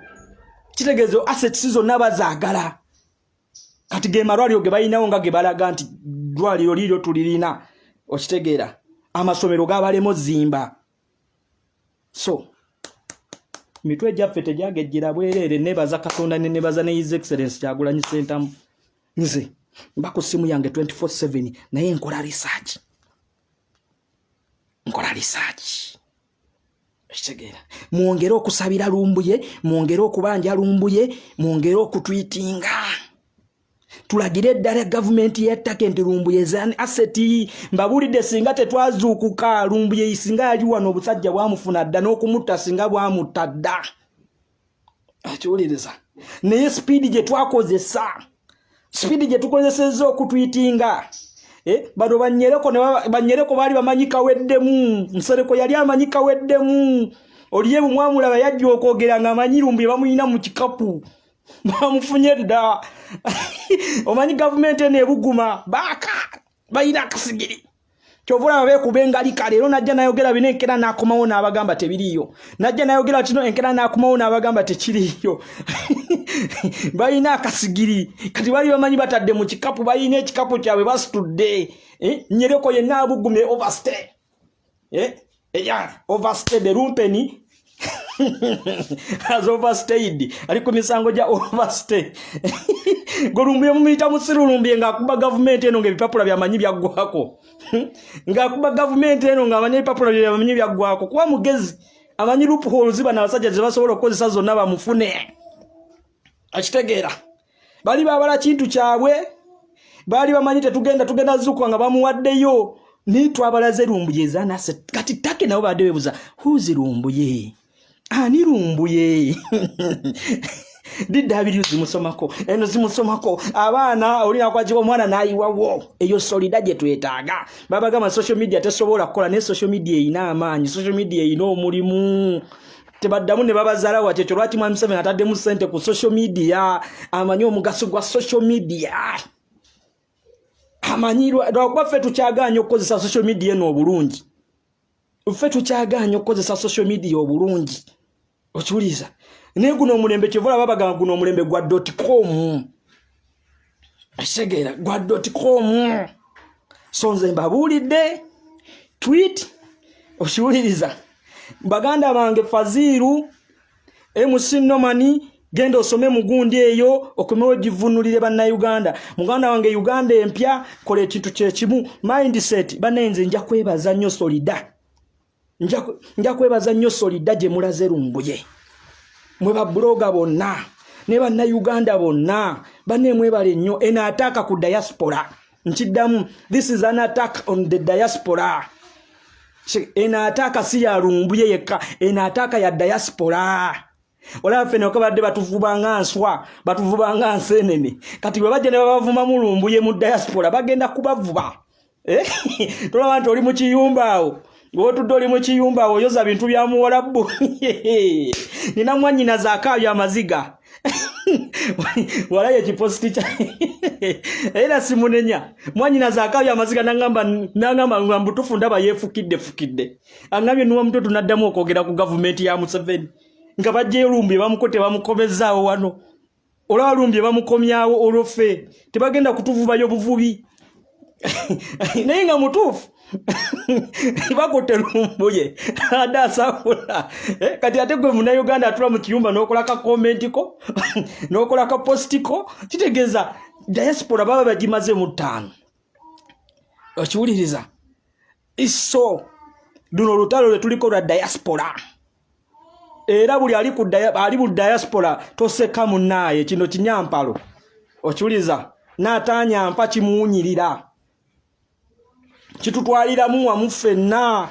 Kitegeeza assets zonna bazaagala. Kati ge malwaliro ge balinawo nga ge balaga nti ddwaliro liryo tulirina. Okitegeera. Amasomero gabalemo zimba. So mitwe gyaffe tegyagejjera bwereere nebaza Katonda ne nebaza ne His Excellency Kyagulanyi Ssentamu. Nze mba ku simu yange 24/7 naye nkola research. Kitegeera mwongere okusabira Lumbuye mwongere okubanja Lumbuye mwongere okutwitinga tulagire ddala gavumenti yettaka enti Lumbuye zan asset mbabulidde singa tetwazuukuka Lumbuye isinga ali wano obusajja bwamufuna dda n'okumutta singa bwamutadda akiwuliriza naye speed gye twakozesa speed gye tukozesezza okutwitinga bado banyereko bali bamanyika weddemu Nsereko yali amanyika weddemu oliye bumwamulaba yajja okwogera nga amanyi Lumbuye bamuyina mu kikapu bamufunye dda omanyi gavumenti eno ebuguma baka bayina akasigiri kyovula babekubenga lika leero najja nayogera bino enkera n'akomawo n'abagamba tebiriyo najja nayogera kino enkera n'akomawo n'abagamba tekiriyo bayina akasigiri kati bali bamanyi batadde mu kikapu bayina ekikapu kyabwe basitudde Nyereko yenna abugumye overstay overstay the Lumpeni has overstayed ali ku misango ja overstay Lumbuye mumuyita musiru Lumbuye ng'akuba gavumenti eno ng'ebipapula byamanyi byaggwako ng'akuba gavumenti eno ng'amanyi ebipapula byamanyi byaggwako kuba mugezi amanyi loophole ziba n'abasajja ze basobola okukozesa zonna bamufune akitegeera bali babala kintu kyabwe bali bamanyi tugenda zuukuba nga bamuwaddeyo nitwabalaze Lumbuye zanase kati take nabo badde bebuza who's Lumbuye ani Lumbuye didabiri zimusomako eno zimusomako abaana olina kwajiba omwana nayiwawo eyo solidaje twetaaga babagama social media tesobola kukola ne social media ina amaanyi social media ina omulimu tebaddamu ne babazaala wate lwaki mwami Museveni atadde mu sente ku social media amanyi omugaso gwa social media amanyirwa lwakuba ffe tukyagaanya okukozesa social media eno obulungi ffe tukyagaanya okukozesa social media obulungi okiwuliza ne guno omulembe kivula babagamba guno omulembe gwa .com asegera gwa .com so nze mbabuulidde tweet okiwuliriza baganda bange Faziru MC Nomani genda osome mugundi eyo okomewo givunulire bannayuganda muganda wange Uganda empya kola ekintu kyekimu mindset banenze nja kwebaza nnyo solida nja kwebaza nnyo solida gye mulaze Lumbuye mwe ba bloga bonna ne bannayuganda bonna banne mwebale nnyo ena ataka ku diaspora nkiddamu this is an attack on the diaspora ena ataka si ya Lumbuye yekka ena ataka ya diaspora ola fene okabadde batuvubanga nswa batuvubanga nsenene kati bwe bajja ne babavuma mu Lumbuye mu diaspora bagenda kubavuba tolaba nti oli mu kiyumba awo ng'otudde oli mu kiyumba awo oyoza bintu bya Muwarabu nina mwanyina zaakaabya amaziga walayo ekipositi kya era simunenya mwanyina zaakaabya amaziga nangamba nga mbutufu ndaba yeefukidde angambye nuwa muto tunaddamu okwogera ku gavumenti ya Museveni nga bajja Lumbuye bamukote bamukomezaawo wano olwa Lumbuye bamukomyawo olwofe tebagenda kutuvubayo buvubi naye nga mutuufu bakote Lumbuye adasafula kati ate gwe Munnayuganda atula mu kiyumba n'okola ka comment ko n'okola ka post ko kitegeeza diaspora baba bagimaze mu 5 okiwuliriza iso luno olutalo lwe tuliko lwa diaspora era buli ali mu diaspora toseka munnaye kino kinyampalo okiwuliriza n'atanyampa kimuwunyirira kitutwaliramu wamu ffenna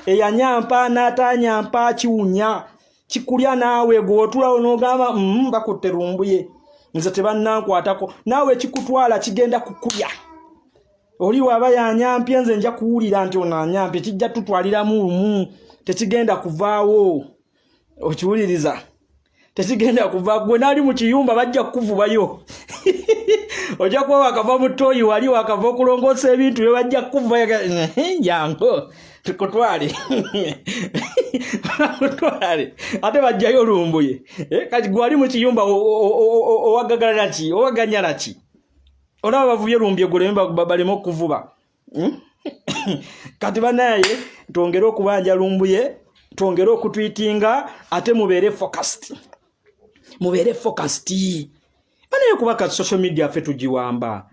eyanyampa n'atanyampa kiwunya kikulya naawe gw'otulawo n'ogamba bakutte Lumbuye nze tebannankwatako naawe kikutwala kigenda kukulya oli waba yanyampye nze nja kuwulira nti onanyampye kijja tutwaliramu lumu tekigenda kuvaawo okiwuliriza tekigenda kuva gwe nali mu kiyumba bajja kukuvubayo ojja kuba wakava mu ttooyi wali wakava okulongoosa ebintu bye bajja kukuvubayo jango tukutwale ate bajjayo Lumbuye kati gwe wali mu kiyumba owagagalana ki owaganyala ki olaba bavubye Lumbuye gwe baleme okuvuba kati banaye twongere okubanja Lumbuye twongere okutwitinga ate mubeere focused banaye kubaka social media ffe tugiwamba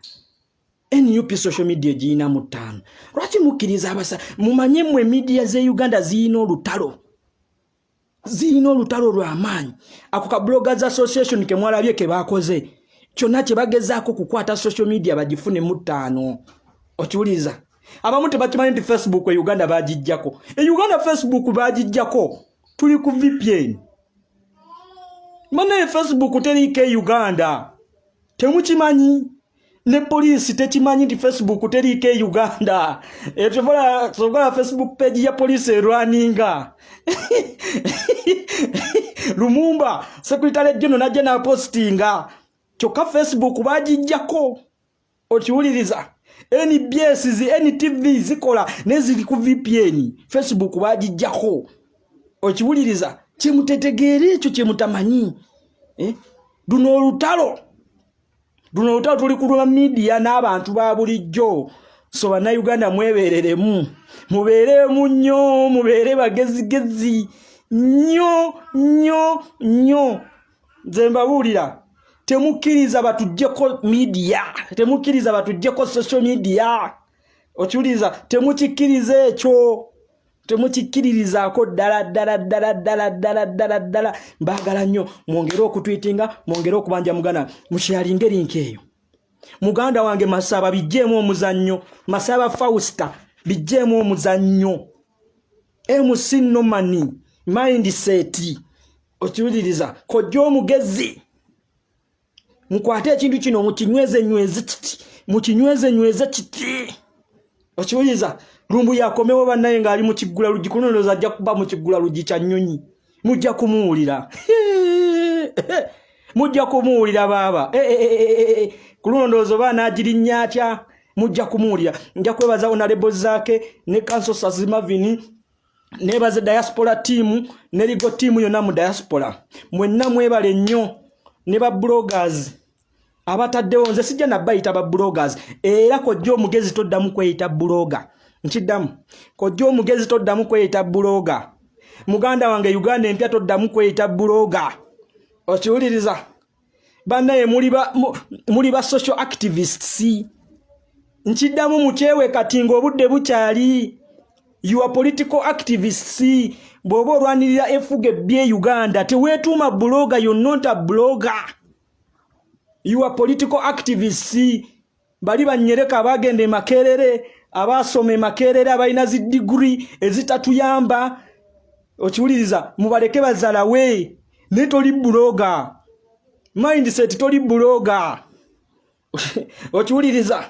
NUP social media giina mu 5 lwaki mukkiriza abasa mumanye mmwe media ze Uganda ziina olutalo zirina olutalo lw'amaanyi. Ako ka Bloggers Association ke mwalabye ke bakoze kyonna kye bagezaako kukwata social media bagifune mu 5. Okiwuliza abamu tebakimanyi nti Facebook e Uganda bagijjako. E Uganda Facebook bagijjako tuli ku VPN. Mana Facebook teriko e Uganda temukimanyi. Ne police tekimanyi nti Facebook teriko e Uganda. Sobola Facebook page ya police erwaninga. Lumumba Secretary General najja na postinga kyokka Facebook bagijjako. Okiwuliriza NBS NTV zikola neziri ku VPN. Facebook bagijjako. Okiwuliriza kyemutetegeera ekyo kyemutamanyi. Duno olutalo tuli ku lwa media n'abantu ba bulijjo. So bannayuganda mwebereremu, mubeeremu nnyo, mubeere bagezigezi nnyo. Nze mbabuulira temukkiriza batujjeko media, temukkiriza batujjeko social media. Okiwuliriza temukikkiriza ekyo, temukikkiririzaako ddala. Mbaagala nnyo mwongere okutwitinga, mwongere okubanja muganda musharinge link eyo. Muganda wange Masaba bijjeemu omuzannyo, Masaba Fausta bijjeemu omuzannyo. MC Nomani mindset. Okiwuliriza kojja omugezi mukwate ekintu kino mukinyweze kiti. Okiwuliriza Lumbu yakomewo bannaye ng'ali mu kiggula luggi kunonoza ajja kuba mu kiggula luggi kya nnyonyi. Mujja kumuwulira. Mujja kumuwulira baba. Kulondoozo baana agirinnya atya mujja kumuwulira. Nja kwebaza honorable Zaake ne Council Sazimavini nebaze diaspora team ne ligo team yonna mu diaspora. Mwenna mwebale nnyo ne ba bloggers abataddewo. Nze sijja nabbayita ba bloggers era kojja omugezi toddamu kweyita blogger. Nkiddamu kojja omugezi toddamu kweyita blogger. Muganda wange Uganda empya toddamu kweyita blogger. Okiwuliriza bannaye muli ba social activists. Nkiddamu mukyewe kati ng'obudde bukyali. You are political activists. Bw'oba olwanirira effuga ebbye Uganda teweetuuma blogger, you're not a blogger. You are political activists. Bali banyereka abagenda Makerere, abasoma Makerere, abalina zi degree ezitatuyamba. Okiwuliriza mubaleke bazalawe. Ne toli blogger. Mindset toli blogger. Okiwuliriza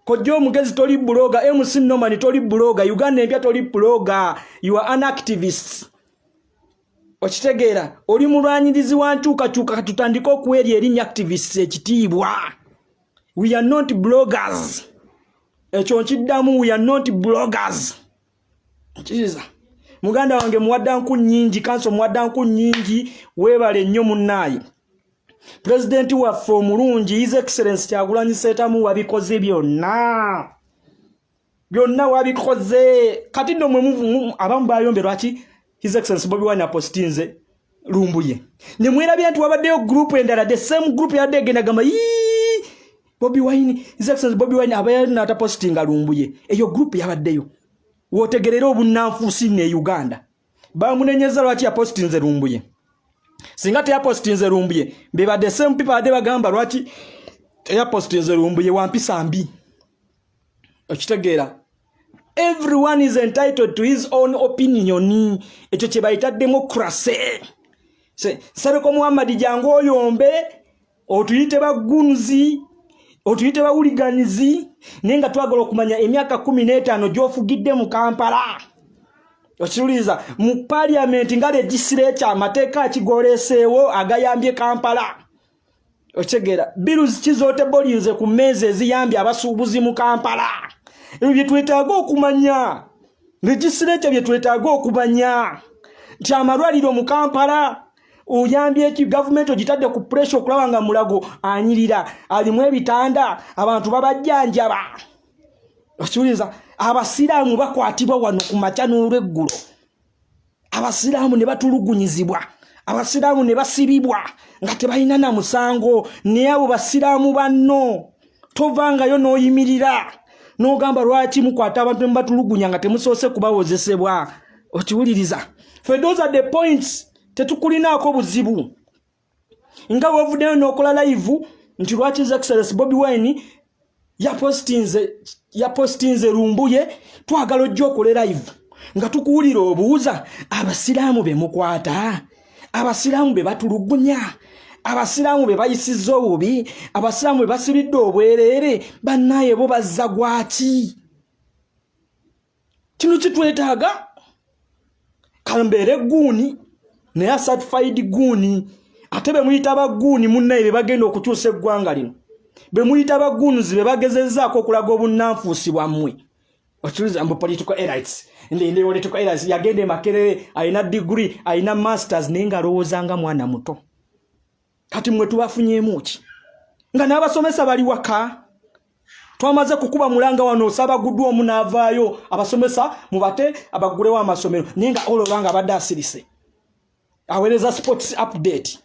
kojja omugezi toli blogger. MC Nomani toli blogger. Uganda empya toli blogger. You are an activist. Okitegeera oli mulwanyirizi wa nkyukakyuka tutandika okuweerya erinnya activists ekitiibwa. We are not bloggers. Ekyo nkiddamu, we are not bloggers. Kiriza muganda wange muwaddanku nnyingi, kanso muwaddanku nnyingi, weebale nnyo munnaayi. President waffe omulungi His Excellency Kyagulanyi Ssentamu wabikoze byonna wabikoze. Kati nno mwe abamu bayombe lwaki His Excellency Bobi Wine apostinze Lumbuye. Ne mwerabye nti wabaddeyo group endala, the same group yadde egenda gamba Bobi Wine, His Excellency Bobi Wine abayana atapostinga Lumbuye. Eyo group yabaddeyo. Wotegerera obunnanfuusi ne Uganda. Bamunenyeza lwaki apostinze Lumbuye. Singa teyapostinze Lumbuye beba the same people ade bagamba lwaki teyapostinze Lumbuye wampisa mbi. Okitegeera everyone is entitled to his own opinion. Ekyo kye bayita democracy. Sabeko Muhammad jangu oyombe otuyite bagunzi, otuyite bawuliganizi, nenga twagala okumanya emyaka 15 gy'ofugidde mu Kampala. Okiwuliriza mu parliament nga legislature amateeka akigoleseewo agayambye Kampala. Okitegeera bills kizoote bolinze ku mmeeza eziyambye abasuubuzi mu Kampala. Ebyo bye twetaaga okumanya. Legislature bye twetaaga okumanya. Nti amalwaliro mu Kampala uyambye eki government ogitadde ku pressure okulaba nga Mulago anyirira, alimu ebitanda, abantu babajjanjaba. Okiwuliriza abasiraamu bakwatibwa wano ku makya n'olweggulo. Abasiraamu ne batulugunyizibwa, abasiraamu ne basibibwa nga tebalina na musango. Naye abo basiraamu banno tovangayo n'oyimirira n'ogamba lwaki mukwata abantu ne batulugunya nga temusoose kubawozesebwa. Okiwuliriza For those are the points tetukulinaako buzibu. Nga wavuddeyo n'okola live nti lwaki His Excellency Bobi Wine yapostinze Lumbuye twagala ojja okole live nga tukuwulira obuuza abasiraamu be mukwata, abasiraamu be batulugunya, abasiraamu be bayisizza obubi, abasiraamu be basiridde obwereere, bannaye bo bazza gwaki? Kino kitwetaaga kambeere guuni naye certified guuni. Ate be muyita baguuni munnaye be bagenda okukyusa eggwanga lino, be muyita baguunuzi be bagezezzaako okulaga obunnanfuusi bwammwe. Okiruza mbu political elites ndi political elites yagenda Makerere ayina degree ayina masters naye nga alowooza nga mwana muto. Kati mwe tubafunyeemu ki? Nga n'abasomesa bali waka. Twamaze kukuba mulanga wano osaba gudu omu n'avaayo abasomesa mubate abagulewo amasomero naye nga olobanga abadde asirise. Aweereza sports update.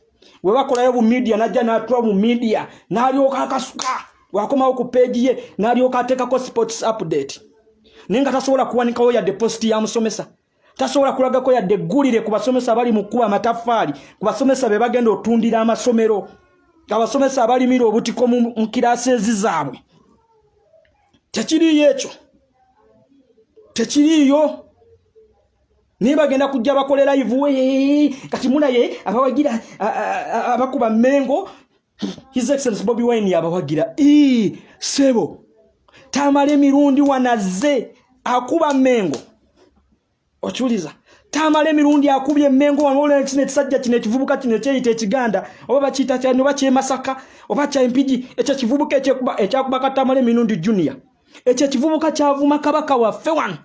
We bakolayo bu media najja n'atula mu media n'alyoka akasuka wakomawo ku page ye n'alyoka ateekako sports update. Naye nga tasobola kuwanikawo yadde post ya musomesa. Tasobola kulagako yadde eggulire ku basomesa bali mu kkuba amataffaali, ku basomesa be bagenda otundira amasomero, abasomesa abalimira obutiko mu kiraasi ezizaabwe. Tekiriyo ekyo. Tekiriyo. Niba bagenda kujja bakolera live we kati munaye abawagira abakuba Mengo His Excellency Bobi Wine abawagira sebo tamale mirundi wanaze akuba Mengo. Ochuliza tamale mirundi akubye Mengo wanole kine kisajja kine kivubuka kine kyeyita ekiganda oba bakita cyane oba kye Masaka oba kya Mpigi ekyo kivubuka ekyakuba katamale mirundi junior ekyo kivubuka kyavuma kabaka wa Fewan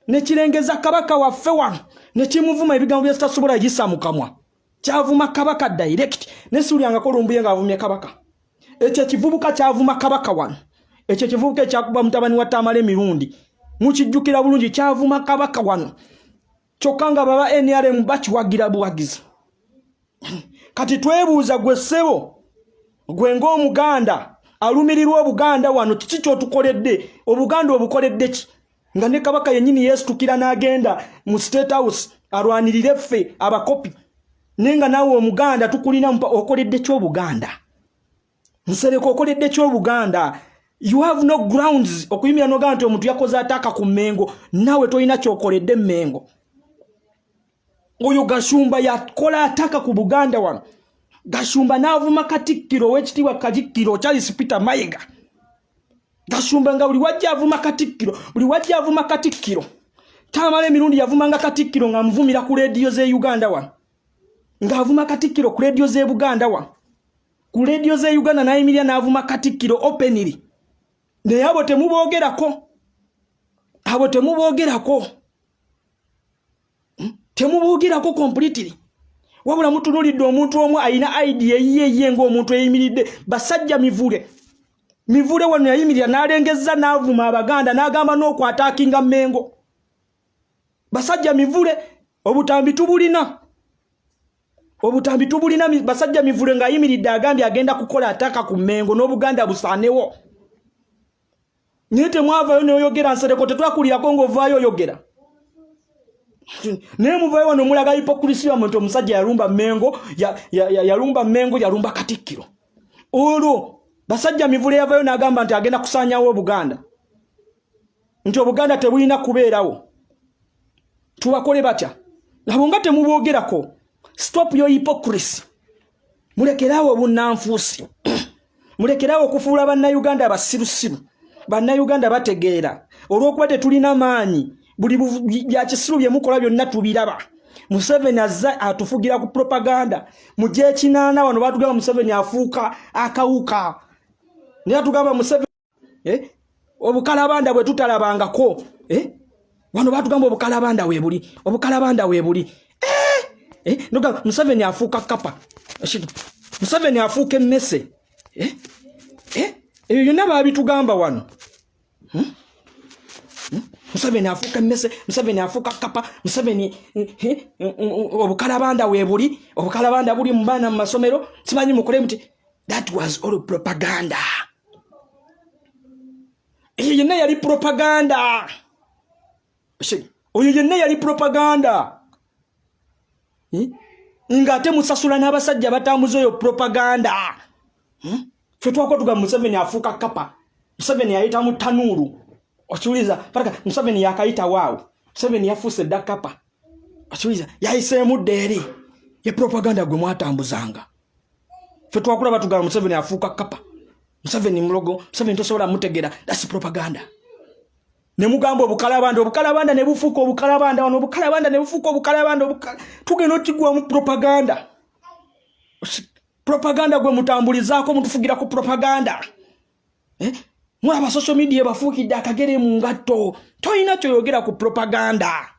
ne kirengeza kabaka wa Fewan ne kimuvuma ebigambo bya tasobola yisa mukamwa kyavuma kabaka direct ne sulyanga ko Lumbuye nga avumye kabaka ekyo kivubuka kyavuma kabaka wan ekyo kivubuka ekyakuba mutabani wa tamale mirundi mukijjukira bulungi kyavuma kabaka wan chokanga baba NRM bakiwagira buwagizi. Kati twebuuza gwe ssebo gwe ng'Omuganda alumirirwa Obuganda wano kiki kyotukoledde Obuganda obukoledde ki nga ne kabaka yennyini yeesitukira n'agenda mu State House alwanirire ffe abakopi nenga naawe Omuganda tukulina okoledde ky'Obuganda nsereko okoledde ky'Obuganda. You have no grounds okuyimira n'ogamba nti omuntu yakoze ataaka ku Mengo naawe tolina kyokoledde Mengo. Oyo Gashumba yakola ataka ku Buganda wano. Gashumba n'avuma Katikkiro w'ekitiibwa Katikkiro Charles Peter Mayiga. Gashumba nga buli wajja avuma Katikkiro, buli wajja avuma Katikkiro. Tamale mirundi yavumanga Katikkiro nga mvumira ku radio ze Uganda wano. Nga avuma Katikkiro ku radio ze Buganda wano. Ku radio ze Uganda n'ayimirira n'avuma Katikkiro openly. Naye abo temuboogerako. Abo temuboogerako. Temubugirako completely. Wabula mutunulidde omuntu omu ayina idea yiye ng'omuntu eyimiridde basajja mivule wano yayimirira n'alengezza n'avuma Abaganda n'agamba n'okwataakinga Mengo. Basajja mivule obutambi tubulina basajja mivule ng'ayimiridde agambye agenda kukola ataka ku Mengo n'Obuganda busaanewo. Naye temwavayo n'oyogera nsereko tetwakulirako ng'ovaayo oyogera. Ne muvayo wano mulaga hypocrisy omuntu omusajja yalumba Mengo yalumba Mengo yalumba Katikkiro. Olwo basajja mivule yavayo n'agamba nti agenda kusaanyawo Obuganda. Nti Obuganda tebulina kubeerawo. Tubakole batya? Nabo nga temuboogerako. Stop your hypocrisy. Mulekerawo obunnanfuusi. Mulekerawo okufuula bannayuganda abasirusiru. Bannayuganda bategeera. Olw'okuba tetulina maanyi. Buli bya kisiru bye mukola byonna tubiraba. Museveni azza atufugira ku propaganda. Mu G8 wano batugamba Museveni afuuka akawuka. Naye tugamba Museveni obukalabanda bwe tutalabangako. Wano batugamba obukalabanda we buli. Ndoga Museveni afuuka kapa. Museveni afuuka emmese. Ebyo byonna babitugamba wano. Museveni afuuka emmese, Museveni afuuka kapa, Museveni obukalabanda we buli, obukalabanda buli mu baana mu masomero, simanyi mukole muti that was all propaganda. Oyo yenna yali propaganda. Oyo yenna yali propaganda. ngate musasula n'abasajja batambuza oyo propaganda. Ffe twakotuga Museveni afuuka kapa. Museveni yayita mu tanuuru. Okiwuliza paraka Museveni yakayita waawo. Museveni yafuuse dda kapa. Okiwuliza yayiseemu ddeeri. Ye propaganda gwe mwatambuzanga. Ffe twakulaba tugamba Museveni afuuka kapa. Museveni mulogo. Museveni tosobola mutegeera. That's propaganda. Ne mugamba obukalabanda ne bufuuka obukalabanda wano obukalabanda ne bufuuka obukalabanda tugenda otigwa mu propaganda. Propaganda gwe mutambulizaako mutufugira ku propaganda. Mwaba social media bafuukidde akagere mu ngatto. Toyina kyoyogera ku propaganda.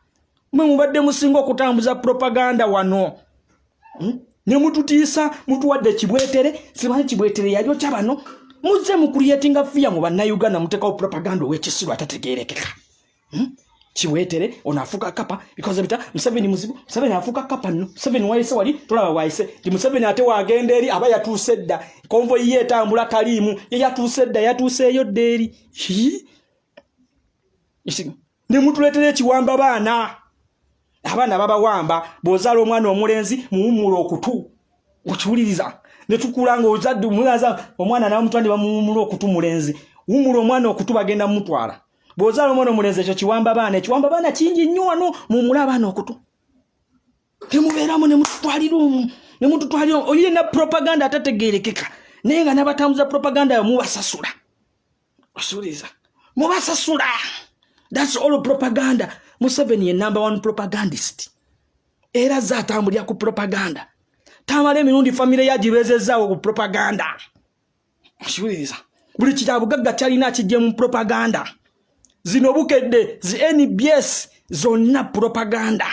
Mwe mubadde musinga okutambuza propaganda wano. Ne mututiisa mutuwadde kibwetere. Simanyi kibwetere yalyo kya bano. Muze mu creatinga fear mu bannayuganda muteekawo propaganda ow'ekisiru atategeerekeka. Kibwetere onafuuka kapa because bita Museveni muzibu. Museveni afuuka kapa nno. Museveni wayise wali tulaba wayise. Ndi Museveni ate wagenda eri aba yatuuse dda. Konvoyi ye etambula taliimu. Ye yatuuse dda yatuuseeyo dda eri. Ne mutuleetera ekiwamba baana. Abaana babawamba bw'ozaala omwana omulenzi muwummula okutu. Okiwuliriza. Ne tukulanga ozadde omulaza omwana n'amutwandi bamuwummula okutu mulenzi. Wummula omwana okutu bagenda mutwala. Bw'ozaala omwana omulenzi ekyo kiwamba baana kingi nnyo wano muwummula abaana okutu. Temubeeramu ne mututwalira oyo na propaganda atategeerekeka. Naye nga n'abatambuza propaganda mubasasula. Okiwuliriza. Mubasasula. That's all propaganda. Museveni ye number one propagandist. Era zatambulira ku propaganda. Tamale mirundi family yagibezezaawo ku propaganda. Okiwuliriza. Buli kitabugagga kyalina kijje mu propaganda. Zino bukedde zi NBS zonna propaganda.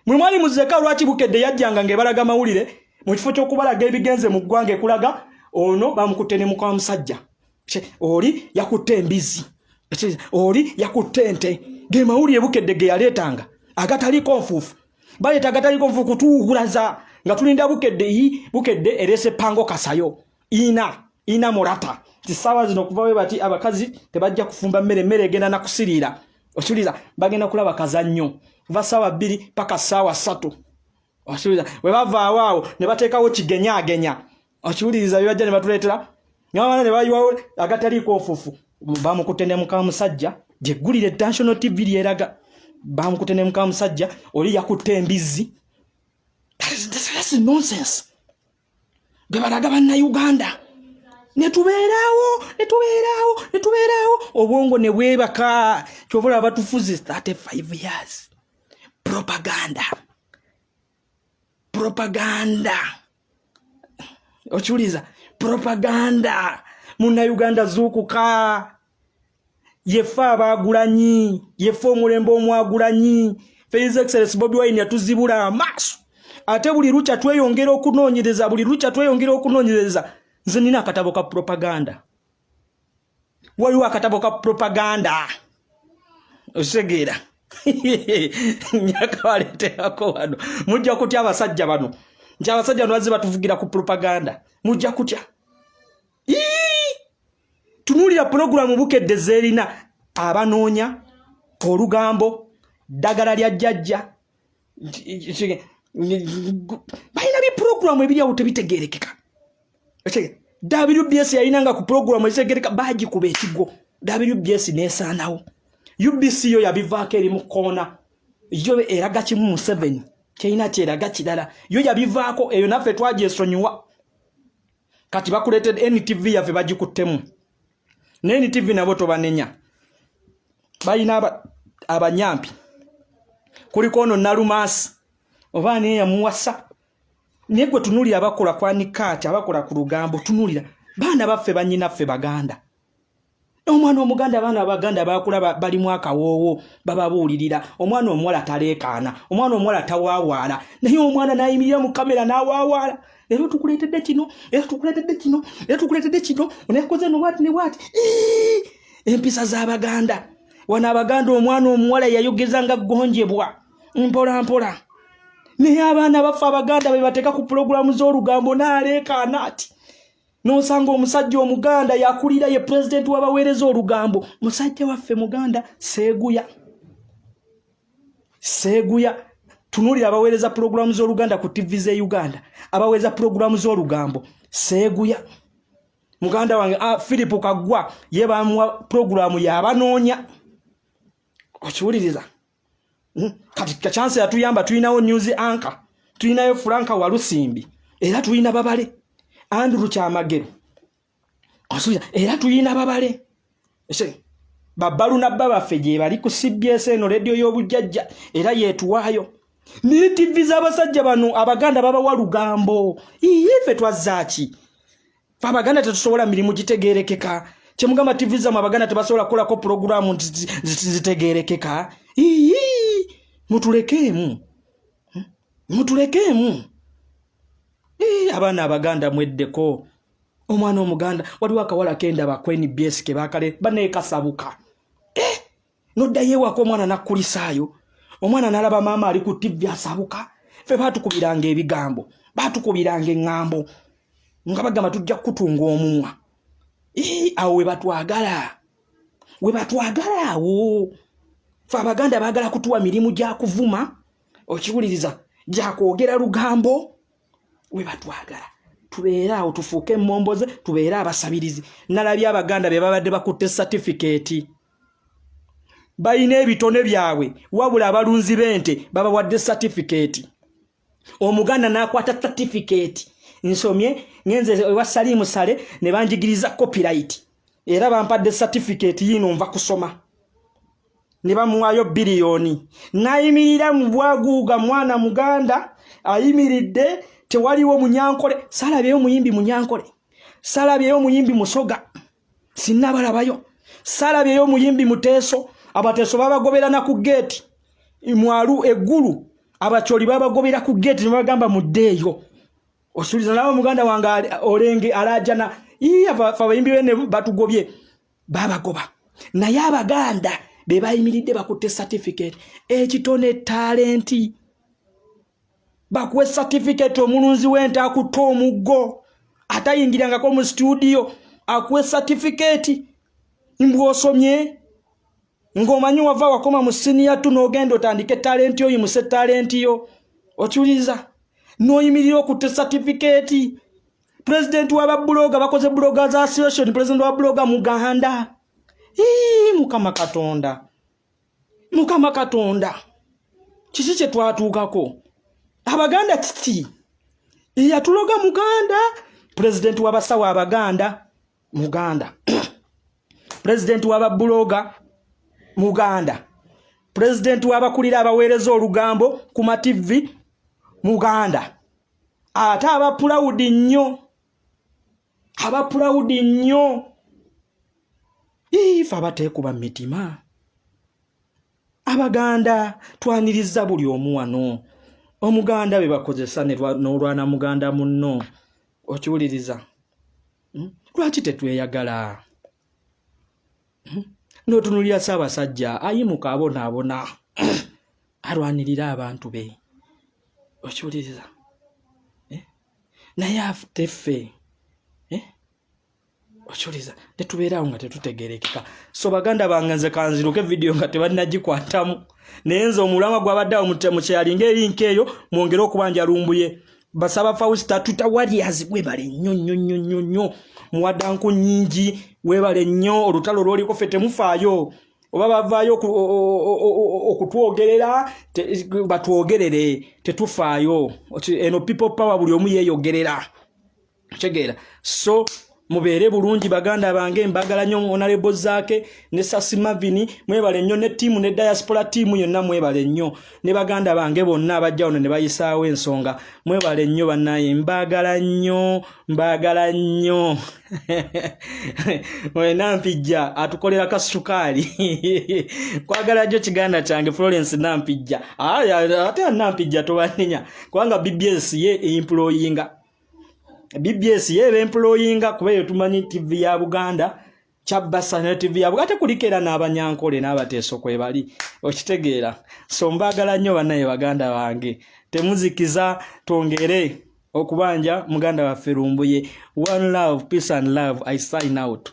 Mwe mwali muzeka lwaki bukedde yajjanga ngebalaga mawulire mu kifo ky'okubalaga ebigenze mu ggwanga ekulaga ono bamukutte ne mukwa musajja. Oli yakutte embizi. Oli yakutte ente. Ge mawulire bukedde ge yaleetanga agataliko nfuufu. Baleeta agataliko nfuufu kutuwulaza nga tulinda bukedde erese pango kasayo. Ina morata. Tisawa zino kuva we bati abakazi tebajja kufumba mmere egenda na kusiriira. Okiwuliriza bagenda kulaba kazannyo. Kuva sawa 2 paka sawa 3. Okiwuliriza we bava awaawo ne bateekawo kigenyaagenya. Okiwuliriza bibajja ne batuleetera. Nyamana ne bayiwawo agataliko nfuufu. Bamukutte ne muka musajja gye ggulire National TV lyeraga. Bamukutte ne muka musajja oli yakutte embizi. That's nonsense. Gebalaga bannayuganda. Netubeerawo obwongo ne bwebaka kyobola batufuzi 35 years. Propaganda. Okiwuliriza propaganda. Munnayuganda zuukuka. Yefe abaagulanyi. Yefe omulembe omwagulanyi. His Excellency Bobi Wine yatuzibula amaaso. Ate buli lucha tweyongera okunoonyereza. Nze nina akatabo ka propaganda. Waliwo akatabo ka propaganda. Osegeera. Nyaka waleeterako wano. Mujja kutya abasajja bano. Nti abasajja bano bazze batuvugira ku propaganda. Mujja kutya. Tunuulira programu bukedde zeerina abanoonya olugambo ddagala lya jjajja. Balina biprogramu ebiryawo tebitegeerekeka. WBS yalinanga ku programu ezegereka bagikuba ekigo. WBS nesaanawo. UBC yo yabivaako eri mu koona. Yo eraga kimu mu 7. Kyeyina kyeraga kirala. Yo yabivaako eyo naffe twagyesonyiwa. Kati bakuleetedde NTV yaffe bagikuttemu. Ne NTV nabo tobanenya. Balina abanyampi. Kuliko ono Nalumasi. Oba ne yamuwasa. Negwe tunulira abakola kwanikati abakola ku lugambo tunulira baana baffe bannyinaffe baganda. Omwana omuganda abaana abaganda bakula bali mwaka woowo bababuulirira omwana omuwala taleekaana omwana omuwala tawaawaala naye omwana nayimirira mu kamera n'awaawaala leero tukuleetedde kino onekoze no what empisa z'abaganda wana abaganda omwana omuwala yayogezanga gonjebwa mpola naye abaana baffe abaganda be bateeka ku programu z'olugambo n'aleekaana ati n'osanga omusajja omuganda yakulira ye president w'abaweereza olugambo musajja waffe muganda Seeguya tunulira abaweereza programu z'Oluganda ku TV ze Uganda, abaweereza programu z'Olugambo, Seeguya. Muganda wange Philip Kagwa yebamwa programu y'abanoonya. Okiwuliriza. Kati chance yatuyamba tulinawo news anchor, tulinayo Franka Walusimbi, era tulina babale Andrew Kyamagero. Osuya era tulina babale. Ese babalu na baba feje bali ku CBS eno radio y'obujjajja era yetuwayo. Ni TV z'abasajja bano Abaganda baba Walugambo. Ife twazaaki. Fa Abaganda tetusobola mirimu gitegerekeka. Kyemugamba TV za Abaganda tebasobola kola ko programu zitegerekeka. Mutulekemu. Mutulekemu. Abana Abaganda mweddeko. Omwana omuganda waliwo akawala kenda bakweni BS ke bakale baneekasabuka. Nodda yewako omwana nakkulisaayo. Omwana nalaba mama ali ku TV asabuka. Fe batukubiranga ebigambo. Batukubiranga engambo. Nga bagamba tujja kutunga omumwa. Awo we batwagala. We batwagala awo. Fe Abaganda baagala kutuwa mirimu gya kuvuma. Okiwuliriza gya kwogera lugambo. We batwagala. Tubeera awo tufuuke mmomboze, tubeera abasabirizi. Nalabye Abaganda be babadde bakutte certificate. Bayina ebitone byabwe wabula abalunzi b'ente babawadde certificate. Omuganda n'akwata certificate. Nsomye ngenze wa Salimu Sale ne banjigiriza copyright. Era bampadde certificate yino nva kusoma. Ne bamuwayo biliyoni. Nayimirira mu bwaguuga mwana muganda ayimiridde tewaliwo Munyankole. Salabyeyo muyimbi Munyankole. Salabyeyo muyimbi Musoga. Sinnabalabayo. Salabyeyo muyimbi Muteso. Abateso babagoberana ku gate. Imwalu eggulu. Abacholi babagobera ku gate ne bagamba muddeeyo. Osuliza nawo muganda wange olenge alajana. Fa bayimbi bene batugobye. Babagoba. Naye Abaganda be bayimiridde bakutte certificate. Ekitone talenti. Bakuwe certificate omulunzi w'ente akutta omuggo. Atayingirangako mu studio. Akuwe certificate. Mbwo osomye. Ngomanyi wava wakoma mu senior 2 n'ogenda otandike talenti yo yimuse talenti yo. Okiwuliriza. N'oyimirira okutte certificate. President w'ababloga bakoze Bloggers Association, president wa blogger Muganda. Mukama Katonda. Mukama Katonda. Kiki kye twatuukako? Abaganda titi. Yatuloga Muganda. President w'abasawo Abaganda Muganda. President w'ababloga Muganda. President w'abakulira abaweereza olugambo ku ma TV Muganda. Ate aba proud nnyo. Aba proud nnyo. Ifa bateekuba mitima. Abaganda twaniriza buli omu wano. Omuganda be bakozesa ne n'olwana muganda munno. Okiwuliriza. Lwaki tetweyagala? N'otunulira Ssaabasajja ayimuka abonaabona. Alwanirira abantu be. Okiwuliriza. Naye afuteffe. Okiwuliriza. Tetubeerawo nga tetutegerekeka. So Baganda bange nze kanziruke video nga tebannagikwatamu. Naye nze omulama gwabadde awo mu kyalinga erinka eyo mwongere okubanja lumbuye. Basaba Fausta tutawaliazi webale nnyo. Muwadanku nnyingi webale nnyo olutalo lwoliko ffe temufaayo. Oba bavaayo okutwogerera batwogerere tetufaayo. Eno people power buli omu yeeyogerera. Kitegeera. So mubeere bulungi Baganda bange mbagala nnyo Honorable Zaake ne Sasi Mavini mwebale nnyo ne tiimu ne diaspora tiimu yonna mwebale nnyo ne Baganda bange bonna abajja wano ne bayisaawo ensonga mwebale nnyo bannaye mbagala nnyo Nampijja atukolera kasukaali kwagala jjo kiganda kyange Florence Nampijja ate Nampijja tobaninya kubanga BBS ye employinga BBS ye employinga kubeyo tumanyi TV ya Buganda Chabasa ne TV ya Buganda kulikera n'Abanyankole n'Abateeso kwebali okitegeera. So mbagala nnyo banaye Baganda bange temuzikiza twongere okubanja muganda waffe Lumbuye. One love, peace and love. I sign out.